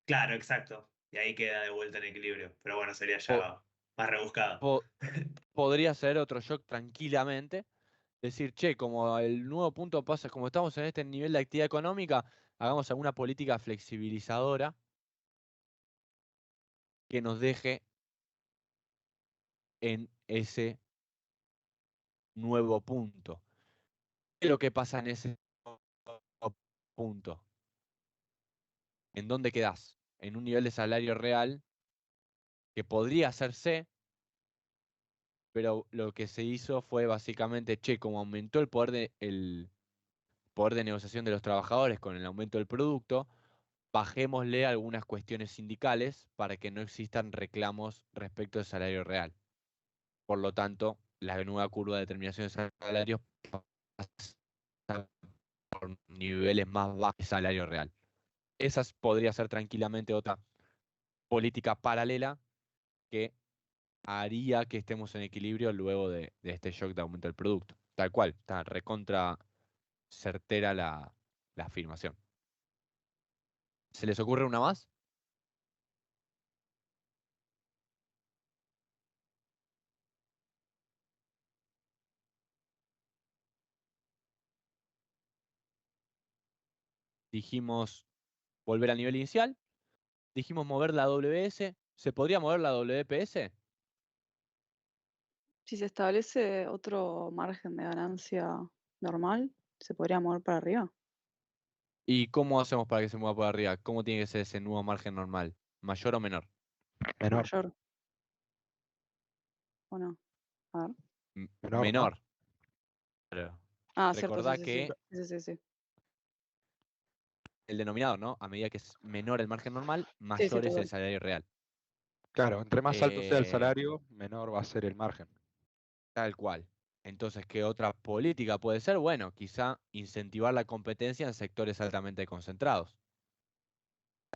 Claro, exacto. Y ahí queda de vuelta en equilibrio. Pero bueno, sería Po- ya más rebuscado. Podría ser otro shock tranquilamente. Decir, che, como el nuevo punto pasa, como estamos en este nivel de actividad económica, hagamos alguna política flexibilizadora que nos deje en ese nuevo punto. ¿Qué es lo que pasa en ese nuevo punto? ¿En dónde quedás? En un nivel de salario real que podría ser C, pero lo que se hizo fue básicamente, che, como aumentó el poder de negociación de los trabajadores con el aumento del producto, bajémosle algunas cuestiones sindicales para que no existan reclamos respecto del salario real. Por lo tanto, la nueva curva de determinación de salarios pasa por niveles más bajos de salario real. Esa podría ser tranquilamente otra política paralela que haría que estemos en equilibrio luego de este shock de aumento del producto. Tal cual, está recontra certera la afirmación. ¿Se les ocurre una más? Dijimos volver al nivel inicial. Dijimos mover la WS. ¿Se podría mover la WPS? Si se establece otro margen de ganancia normal, ¿se podría mover para arriba? ¿Y cómo hacemos para que se mueva por arriba? ¿Cómo tiene que ser ese nuevo margen normal? ¿Mayor o menor? Menor. Mayor. ¿O no? A ver. Menor, ¿no? Menor. Claro. Ah, cierto, sí, Recordá sí, que sí. Sí, sí, sí. el denominador, ¿no? A medida que es menor el margen normal, Sí, sí, mayor tal es el cual. salario real. Claro, entre más alto sea el salario, menor va a ser el margen. Tal cual. Entonces, ¿qué otra política puede ser? Bueno, quizá incentivar la competencia en sectores altamente concentrados.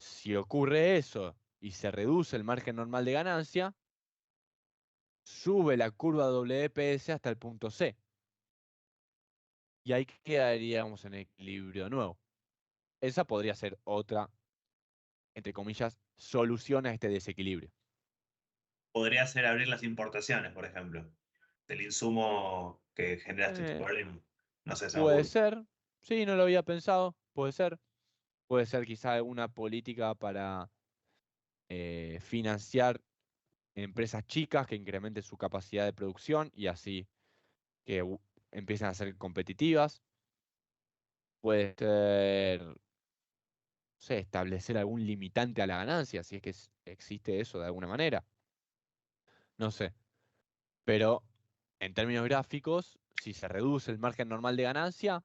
Si ocurre eso y se reduce el margen normal de ganancia, sube la curva WPS hasta el punto C. Y ahí quedaríamos en equilibrio de nuevo. Esa podría ser otra, entre comillas, solución a este desequilibrio. Podría ser abrir las importaciones, por ejemplo, del insumo que genera este Eh, problema. No sé, se me Puede ocurre. ser, sí, no lo había pensado, puede ser. Puede ser quizá alguna política para financiar empresas chicas que incrementen su capacidad de producción y así que empiecen a ser competitivas. Puede ser, no sé, establecer algún limitante a la ganancia, si es que existe eso de alguna manera. No sé. Pero en términos gráficos, si se reduce el margen normal de ganancia,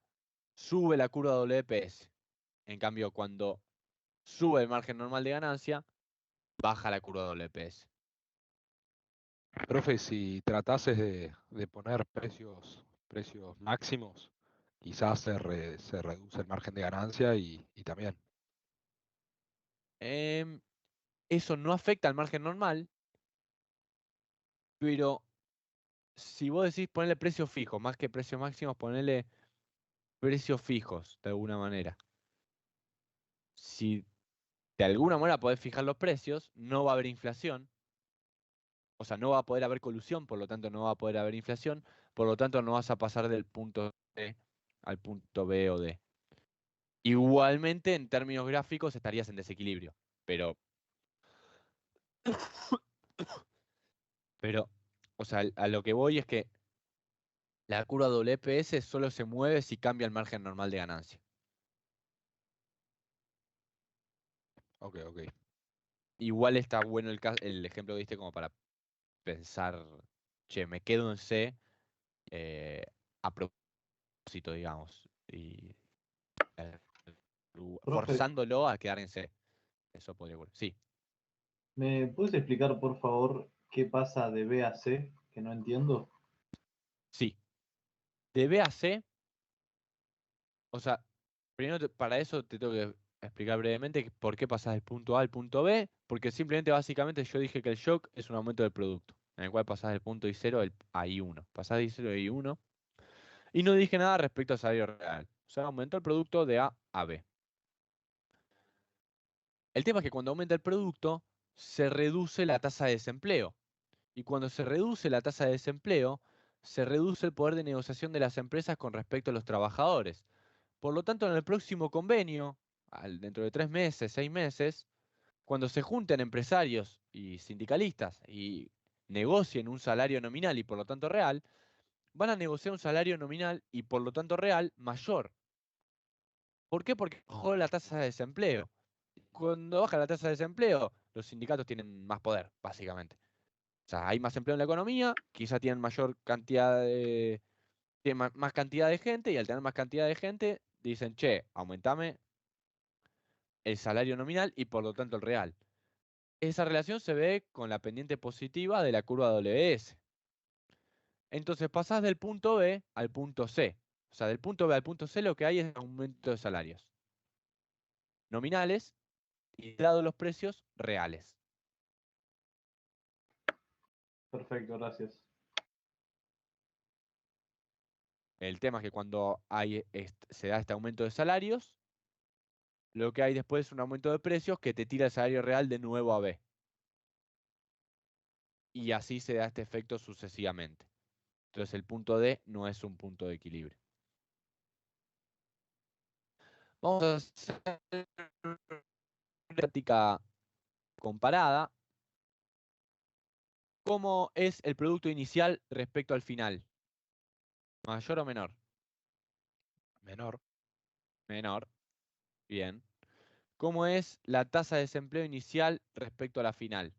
sube la curva WPS. En cambio, cuando sube el margen normal de ganancia, baja la curva WPS. Profe, si tratases de poner precios máximos, quizás se reduce el margen de ganancia y también. Eso no afecta al margen normal, pero si vos decís ponerle precios fijos, más que precios máximos, ponerle precios fijos de alguna manera. si de alguna manera podés fijar los precios, no va a haber inflación. O sea, no va a poder haber colusión, por lo tanto no va a poder haber inflación, por lo tanto no vas a pasar del punto C al punto B o D. Igualmente, en términos gráficos, estarías en desequilibrio, pero, o sea, a lo que voy es que la curva WPS solo se mueve si cambia el margen normal de ganancia. Ok, ok. Igual está bueno el ejemplo que diste como para pensar, che, me quedo en C a propósito, digamos, y eh, Profe, forzándolo a quedar en C. Eso podría ocurrir. Sí, ¿me puedes explicar, por favor, qué pasa de B a C? Que no entiendo. sí. De B a C, o sea, primero para eso te tengo que explicar brevemente por qué pasas del punto A al punto B, porque simplemente básicamente yo dije que el shock es un aumento del producto, en el cual pasás del punto I0 a I1. Pasás de I0 a I1 y no dije nada respecto al salario real. O sea, aumentó el producto de A a B. El tema es que cuando aumenta el producto, se reduce la tasa de desempleo. Y cuando se reduce la tasa de desempleo, se reduce el poder de negociación de las empresas con respecto a los trabajadores. Por lo tanto, en el próximo convenio, dentro de 3 meses, 6 meses, cuando se junten empresarios y sindicalistas y negocien un salario nominal y por lo tanto real, van a negociar un salario nominal y por lo tanto real mayor. ¿Por qué? Porque bajó la tasa de desempleo. Cuando baja la tasa de desempleo, los sindicatos tienen más poder, básicamente. O sea, hay más empleo en la economía, quizá tienen mayor cantidad tienen más cantidad de gente y al tener más cantidad de gente dicen, che, aumentame el salario nominal y por lo tanto el real. Esa relación se ve con la pendiente positiva de la curva WS. Entonces pasás del punto B al punto C. O sea, del punto B al punto C lo que hay es aumento de salarios nominales y dado los precios reales. Perfecto, gracias. El tema es que cuando se da este aumento de salarios, lo que hay después es un aumento de precios que te tira el salario real de nuevo a B. Y así se da este efecto sucesivamente. Entonces el punto D no es un punto de equilibrio. Vamos a hacer una práctica comparada. ¿Cómo es el producto inicial respecto al final? ¿Mayor o menor? Menor. Menor. Bien. ¿Cómo es la tasa de desempleo inicial respecto a la final?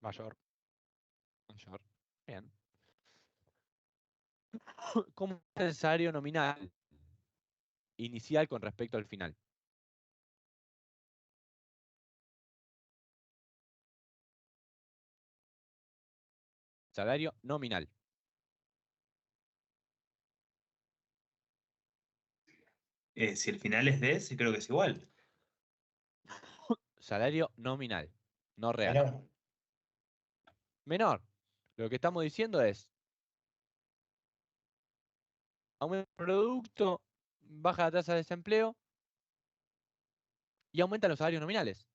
Mayor. Mayor. Bien. ¿Cómo es el salario nominal inicial con respecto al final? Salario nominal. Si el final es D, sí creo que es igual. Salario nominal, no real. Menor. Menor. Lo que estamos diciendo es, aumenta el producto, baja la tasa de desempleo y aumenta los salarios nominales,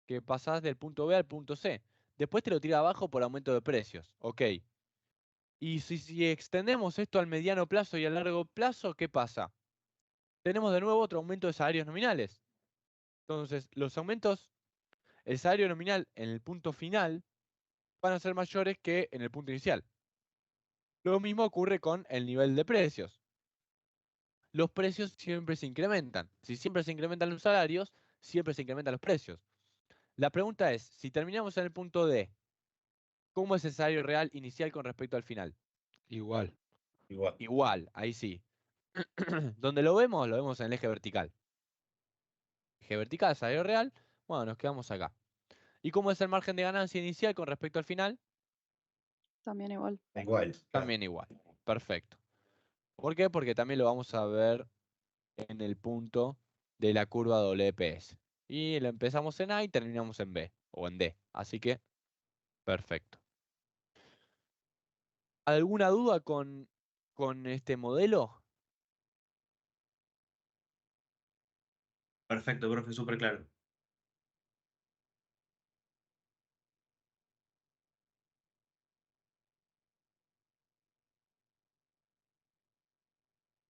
que pasás del punto B al punto C. Después te lo tira abajo por aumento de precios. Ok. Y si extendemos esto al mediano plazo y al largo plazo, ¿qué pasa? Tenemos de nuevo otro aumento de salarios nominales. Entonces, los aumentos, el salario nominal en el punto final van a ser mayores que en el punto inicial. Lo mismo ocurre con el nivel de precios. Los precios siempre se incrementan. Si siempre se incrementan los salarios, siempre se incrementan los precios. La pregunta es, si terminamos en el punto D, ¿cómo es el salario real inicial con respecto al final? Igual. Igual. Igual, ahí sí. ¿Dónde lo vemos en el eje vertical. Eje vertical, salario real, bueno, nos quedamos acá. ¿Y cómo es el margen de ganancia inicial con respecto al final? También igual. Igual. También igual. Perfecto. ¿Por qué? Porque también lo vamos a ver en el punto de la curva WPS. Y lo empezamos en A y terminamos en B o en D. Así que, perfecto. ¿Alguna duda con este modelo? Perfecto, profe, súper claro.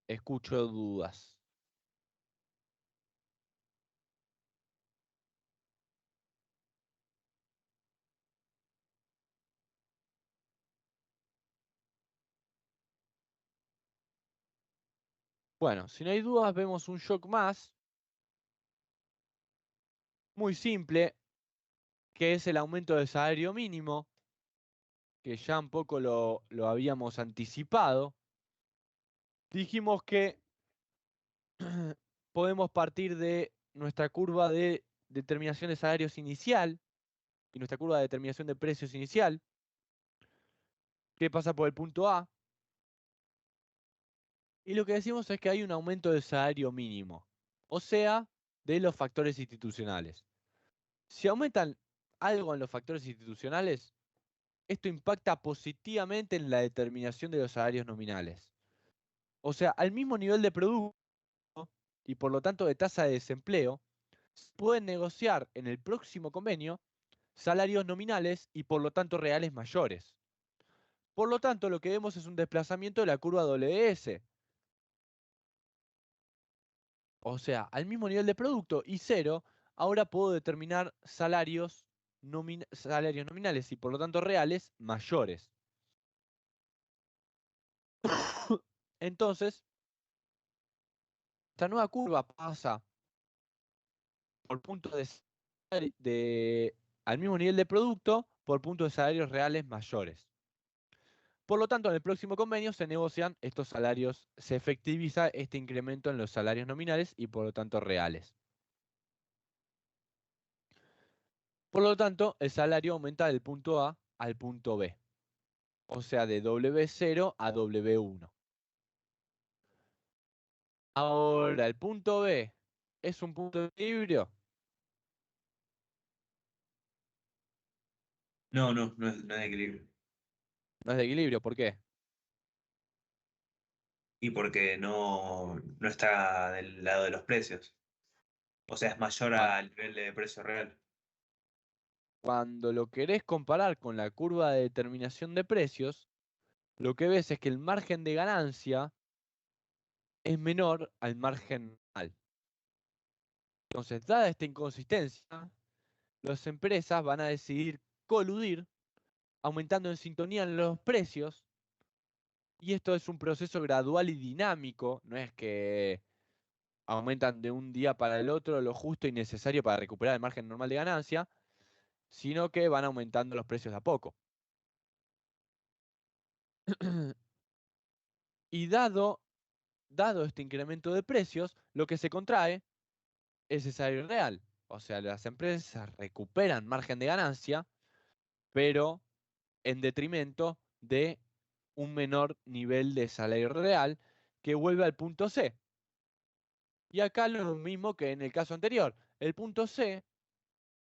Escucho dudas. Bueno, si no hay dudas, vemos un shock más, muy simple, que es el aumento del salario mínimo, que ya un poco lo habíamos anticipado. Dijimos que podemos partir de nuestra curva de determinación de salarios inicial y nuestra curva de determinación de precios inicial, que pasa por el punto A. Y lo que decimos es que hay un aumento del salario mínimo, o sea, de los factores institucionales. Si aumentan algo en los factores institucionales, esto impacta positivamente en la determinación de los salarios nominales. O sea, al mismo nivel de producto y por lo tanto de tasa de desempleo, se pueden negociar en el próximo convenio salarios nominales y por lo tanto reales mayores. Por lo tanto, lo que vemos es un desplazamiento de la curva WS. O sea, al mismo nivel de producto y cero, ahora puedo determinar salarios nominales y por lo tanto reales mayores. Entonces, esta nueva curva pasa por puntos al mismo nivel de producto por puntos de salarios reales mayores. Por lo tanto, en el próximo convenio se negocian estos salarios, se efectiviza este incremento en los salarios nominales y por lo tanto reales. Por lo tanto, el salario aumenta del punto A al punto B, o sea, de W0 a W1. Ahora, el punto B es un punto de equilibrio. No es de equilibrio. No es de equilibrio, ¿por qué? Y porque no está del lado de los precios. O sea, es mayor al nivel de precio real. Cuando lo querés comparar con la curva de determinación de precios, lo que ves es que el margen de ganancia es menor al margen real. Entonces, dada esta inconsistencia, las empresas van a decidir coludir, aumentando en sintonía en los precios, y esto es un proceso gradual y dinámico, no es que aumentan de un día para el otro lo justo y necesario para recuperar el margen normal de ganancia, sino que van aumentando los precios de a poco. Y dado este incremento de precios, lo que se contrae es el salario real. O sea, las empresas recuperan margen de ganancia, pero en detrimento de un menor nivel de salario real que vuelve al punto C. Y acá lo mismo que en el caso anterior. El punto C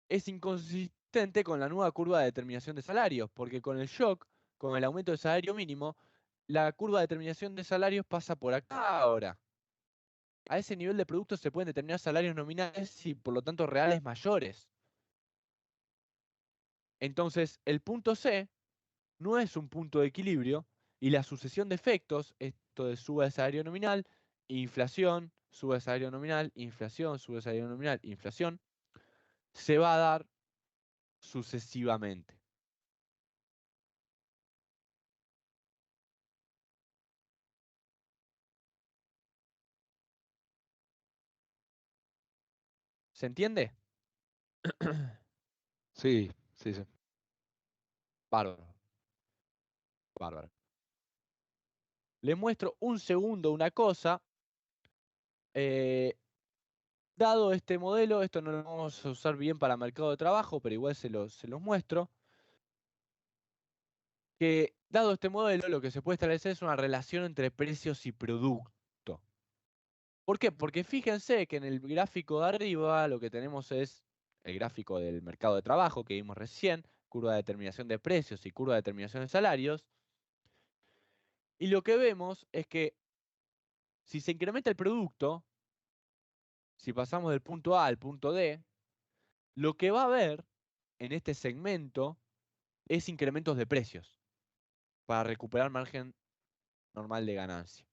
es inconsistente con la nueva curva de determinación de salarios, porque con el shock, con el aumento del salario mínimo, la curva de determinación de salarios pasa por acá ahora. A ese nivel de producto se pueden determinar salarios nominales y por lo tanto reales mayores. Entonces, el punto C no es un punto de equilibrio y la sucesión de efectos, esto de suba de salario nominal, inflación, suba de salario nominal, inflación, suba de salario nominal, inflación, se va a dar sucesivamente. ¿Se entiende? Sí, sí, sí. Bárbaro. Bárbaro. Le muestro un segundo una cosa. Dado este modelo, esto no lo vamos a usar bien para mercado de trabajo, pero igual se los muestro. Que dado este modelo, lo que se puede establecer es una relación entre precios y producto. ¿Por qué? Porque fíjense que en el gráfico de arriba lo que tenemos es el gráfico del mercado de trabajo que vimos recién, curva de determinación de precios y curva de determinación de salarios. Y lo que vemos es que si se incrementa el producto, si pasamos del punto A al punto D, lo que va a haber en este segmento es incrementos de precios para recuperar margen normal de ganancia.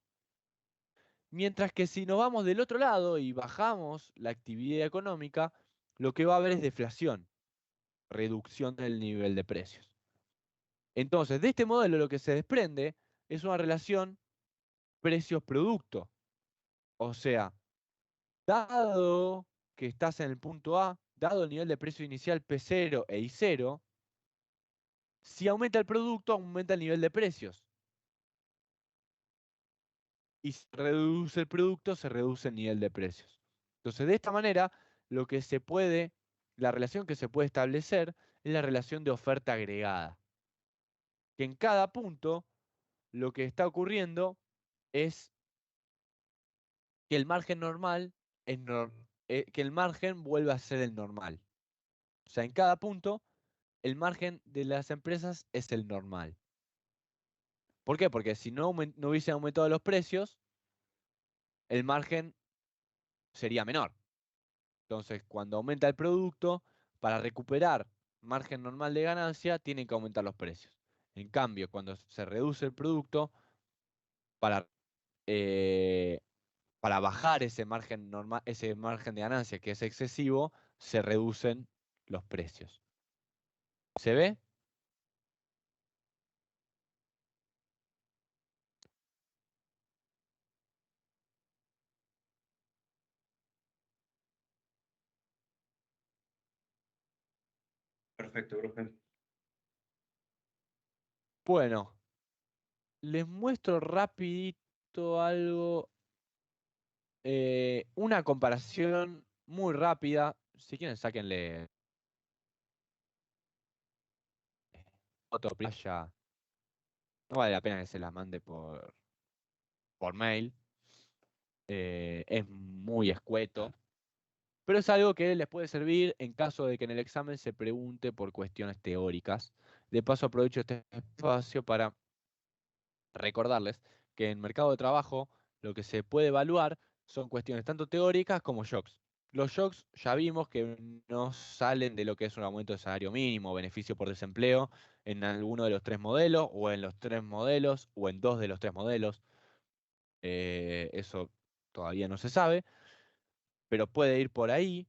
Mientras que si nos vamos del otro lado y bajamos la actividad económica, lo que va a haber es deflación, reducción del nivel de precios. Entonces, de este modelo lo que se desprende es una relación precios-producto. O sea, dado que estás en el punto A, dado el nivel de precio inicial P0 e I0, si aumenta el producto, aumenta el nivel de precios. Y si reduce el producto, se reduce el nivel de precios. Entonces, de esta manera, la relación que se puede establecer es la relación de oferta agregada. Que en cada punto, lo que está ocurriendo es que el margen normal que el margen vuelva a ser el normal. O sea, en cada punto, el margen de las empresas es el normal. ¿Por qué? Porque si no hubiesen aumentado los precios, el margen sería menor. Entonces, cuando aumenta el producto, para recuperar margen normal de ganancia, tienen que aumentar los precios. En cambio, cuando se reduce el producto, para, para bajar ese margen normal, ese margen de ganancia que es excesivo, se reducen los precios. ¿Se ve? Perfecto, profe. Bueno, les muestro rapidito algo, una comparación muy rápida. Si quieren, sáquenle foto, playa. No vale la pena que se las mande por mail. Es muy escueto. Pero es algo que les puede servir en caso de que en el examen se pregunte por cuestiones teóricas. De paso, aprovecho este espacio para recordarles que en mercado de trabajo lo que se puede evaluar son cuestiones tanto teóricas como shocks. Los shocks ya vimos que no salen de lo que es un aumento de salario mínimo, beneficio por desempleo, en alguno de los tres modelos, o en los tres modelos, o en dos de los tres modelos. Eso todavía no se sabe, pero puede ir por ahí.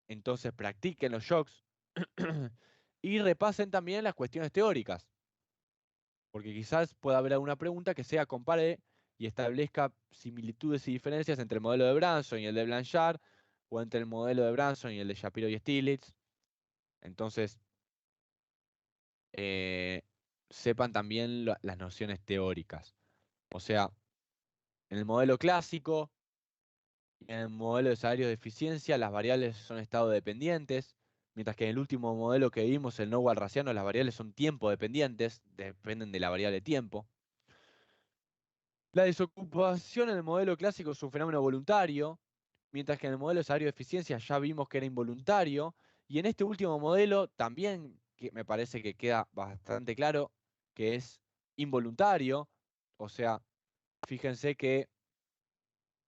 Entonces practiquen los shocks y repasen también las cuestiones teóricas. Porque quizás pueda haber alguna pregunta que sea compare y establezca similitudes y diferencias entre el modelo de Branson y el de Blanchard, o entre el modelo de Branson y el de Shapiro y Stiglitz. Entonces, sepan también las nociones teóricas. O sea, en el modelo clásico, en el modelo de salario de eficiencia, las variables son estado dependientes, mientras que en el último modelo que vimos, el no walrasiano, las variables son tiempo dependientes, dependen de la variable tiempo. La desocupación en el modelo clásico es un fenómeno voluntario, mientras que en el modelo de salario de eficiencia ya vimos que era involuntario, y en este último modelo también que me parece que queda bastante claro que es involuntario. O sea, fíjense que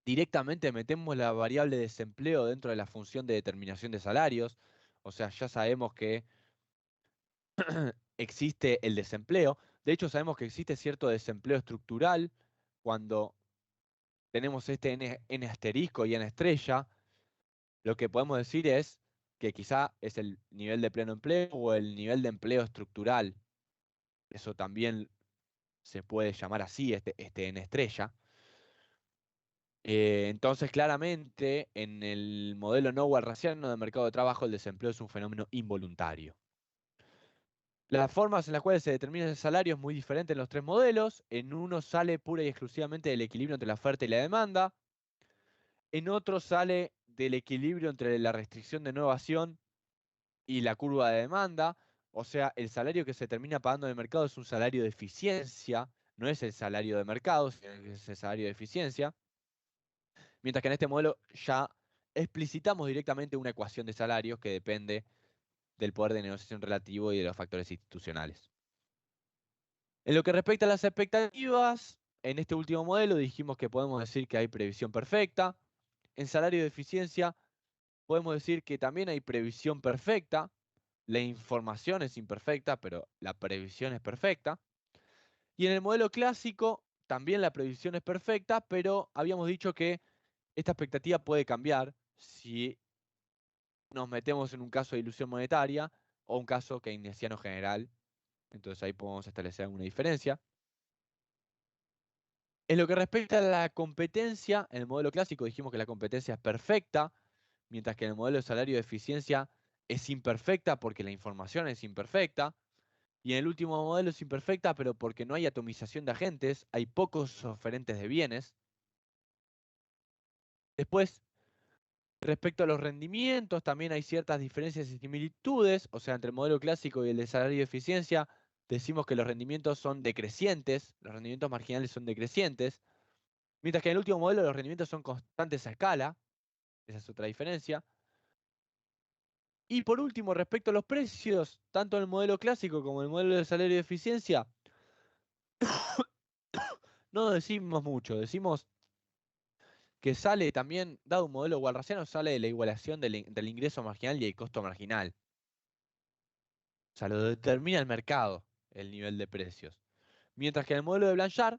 directamente metemos la variable desempleo dentro de la función de determinación de salarios. O sea, ya sabemos que existe el desempleo. De hecho, sabemos que existe cierto desempleo estructural cuando tenemos este N asterisco y N estrella. Lo que podemos decir es que quizá es el nivel de pleno empleo o el nivel de empleo estructural. Eso también se puede llamar así, este N estrella. Entonces, claramente, en el modelo no walrasiano de mercado de trabajo, el desempleo es un fenómeno involuntario. Las formas en las cuales se determina el salario es muy diferente en los tres modelos. En uno sale pura y exclusivamente del equilibrio entre la oferta y la demanda. En otro sale del equilibrio entre la restricción de innovación y la curva de demanda. O sea, el salario que se termina pagando en el mercado es un salario de eficiencia, no es el salario de mercado, sino que es el salario de eficiencia. Mientras que en este modelo ya explicitamos directamente una ecuación de salarios que depende del poder de negociación relativo y de los factores institucionales. En lo que respecta a las expectativas, en este último modelo dijimos que podemos decir que hay previsión perfecta. en salario de eficiencia podemos decir que también hay previsión perfecta. La información es imperfecta, pero la previsión es perfecta. Y en el modelo clásico también la previsión es perfecta, pero habíamos dicho que esta expectativa puede cambiar si nos metemos en un caso de ilusión monetaria o un caso keynesiano general. Entonces ahí podemos establecer alguna diferencia. En lo que respecta a la competencia, en el modelo clásico dijimos que la competencia es perfecta, mientras que en el modelo de salario de eficiencia es imperfecta porque la información es imperfecta. Y en el último modelo es imperfecta, pero porque no hay atomización de agentes, hay pocos oferentes de bienes. Después, respecto a los rendimientos, también hay ciertas diferencias y similitudes. O sea, entre el modelo clásico y el de salario de eficiencia, decimos que los rendimientos son decrecientes, los rendimientos marginales son decrecientes, mientras que en el último modelo los rendimientos son constantes a escala. Esa es otra diferencia. Y por último, respecto a los precios, tanto en el modelo clásico como en el modelo de salario de eficiencia, no decimos mucho, decimos que sale también, dado un modelo walrasiano, sale de la igualación del ingreso marginal y el costo marginal. O sea, lo determina el mercado, el nivel de precios. Mientras que en el modelo de Blanchard,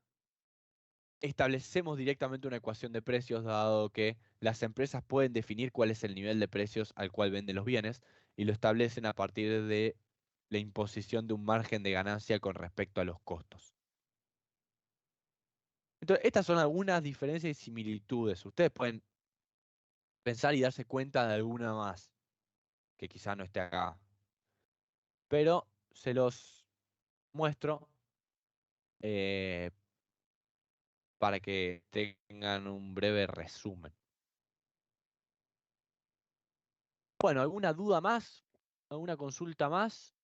establecemos directamente una ecuación de precios, dado que las empresas pueden definir cuál es el nivel de precios al cual venden los bienes, y lo establecen a partir de la imposición de un margen de ganancia con respecto a los costos. Entonces, estas son algunas diferencias y similitudes. Ustedes pueden pensar y darse cuenta de alguna más, que quizá no esté acá. Pero se los muestro para que tengan un breve resumen. Bueno, ¿alguna duda más? ¿Alguna consulta más?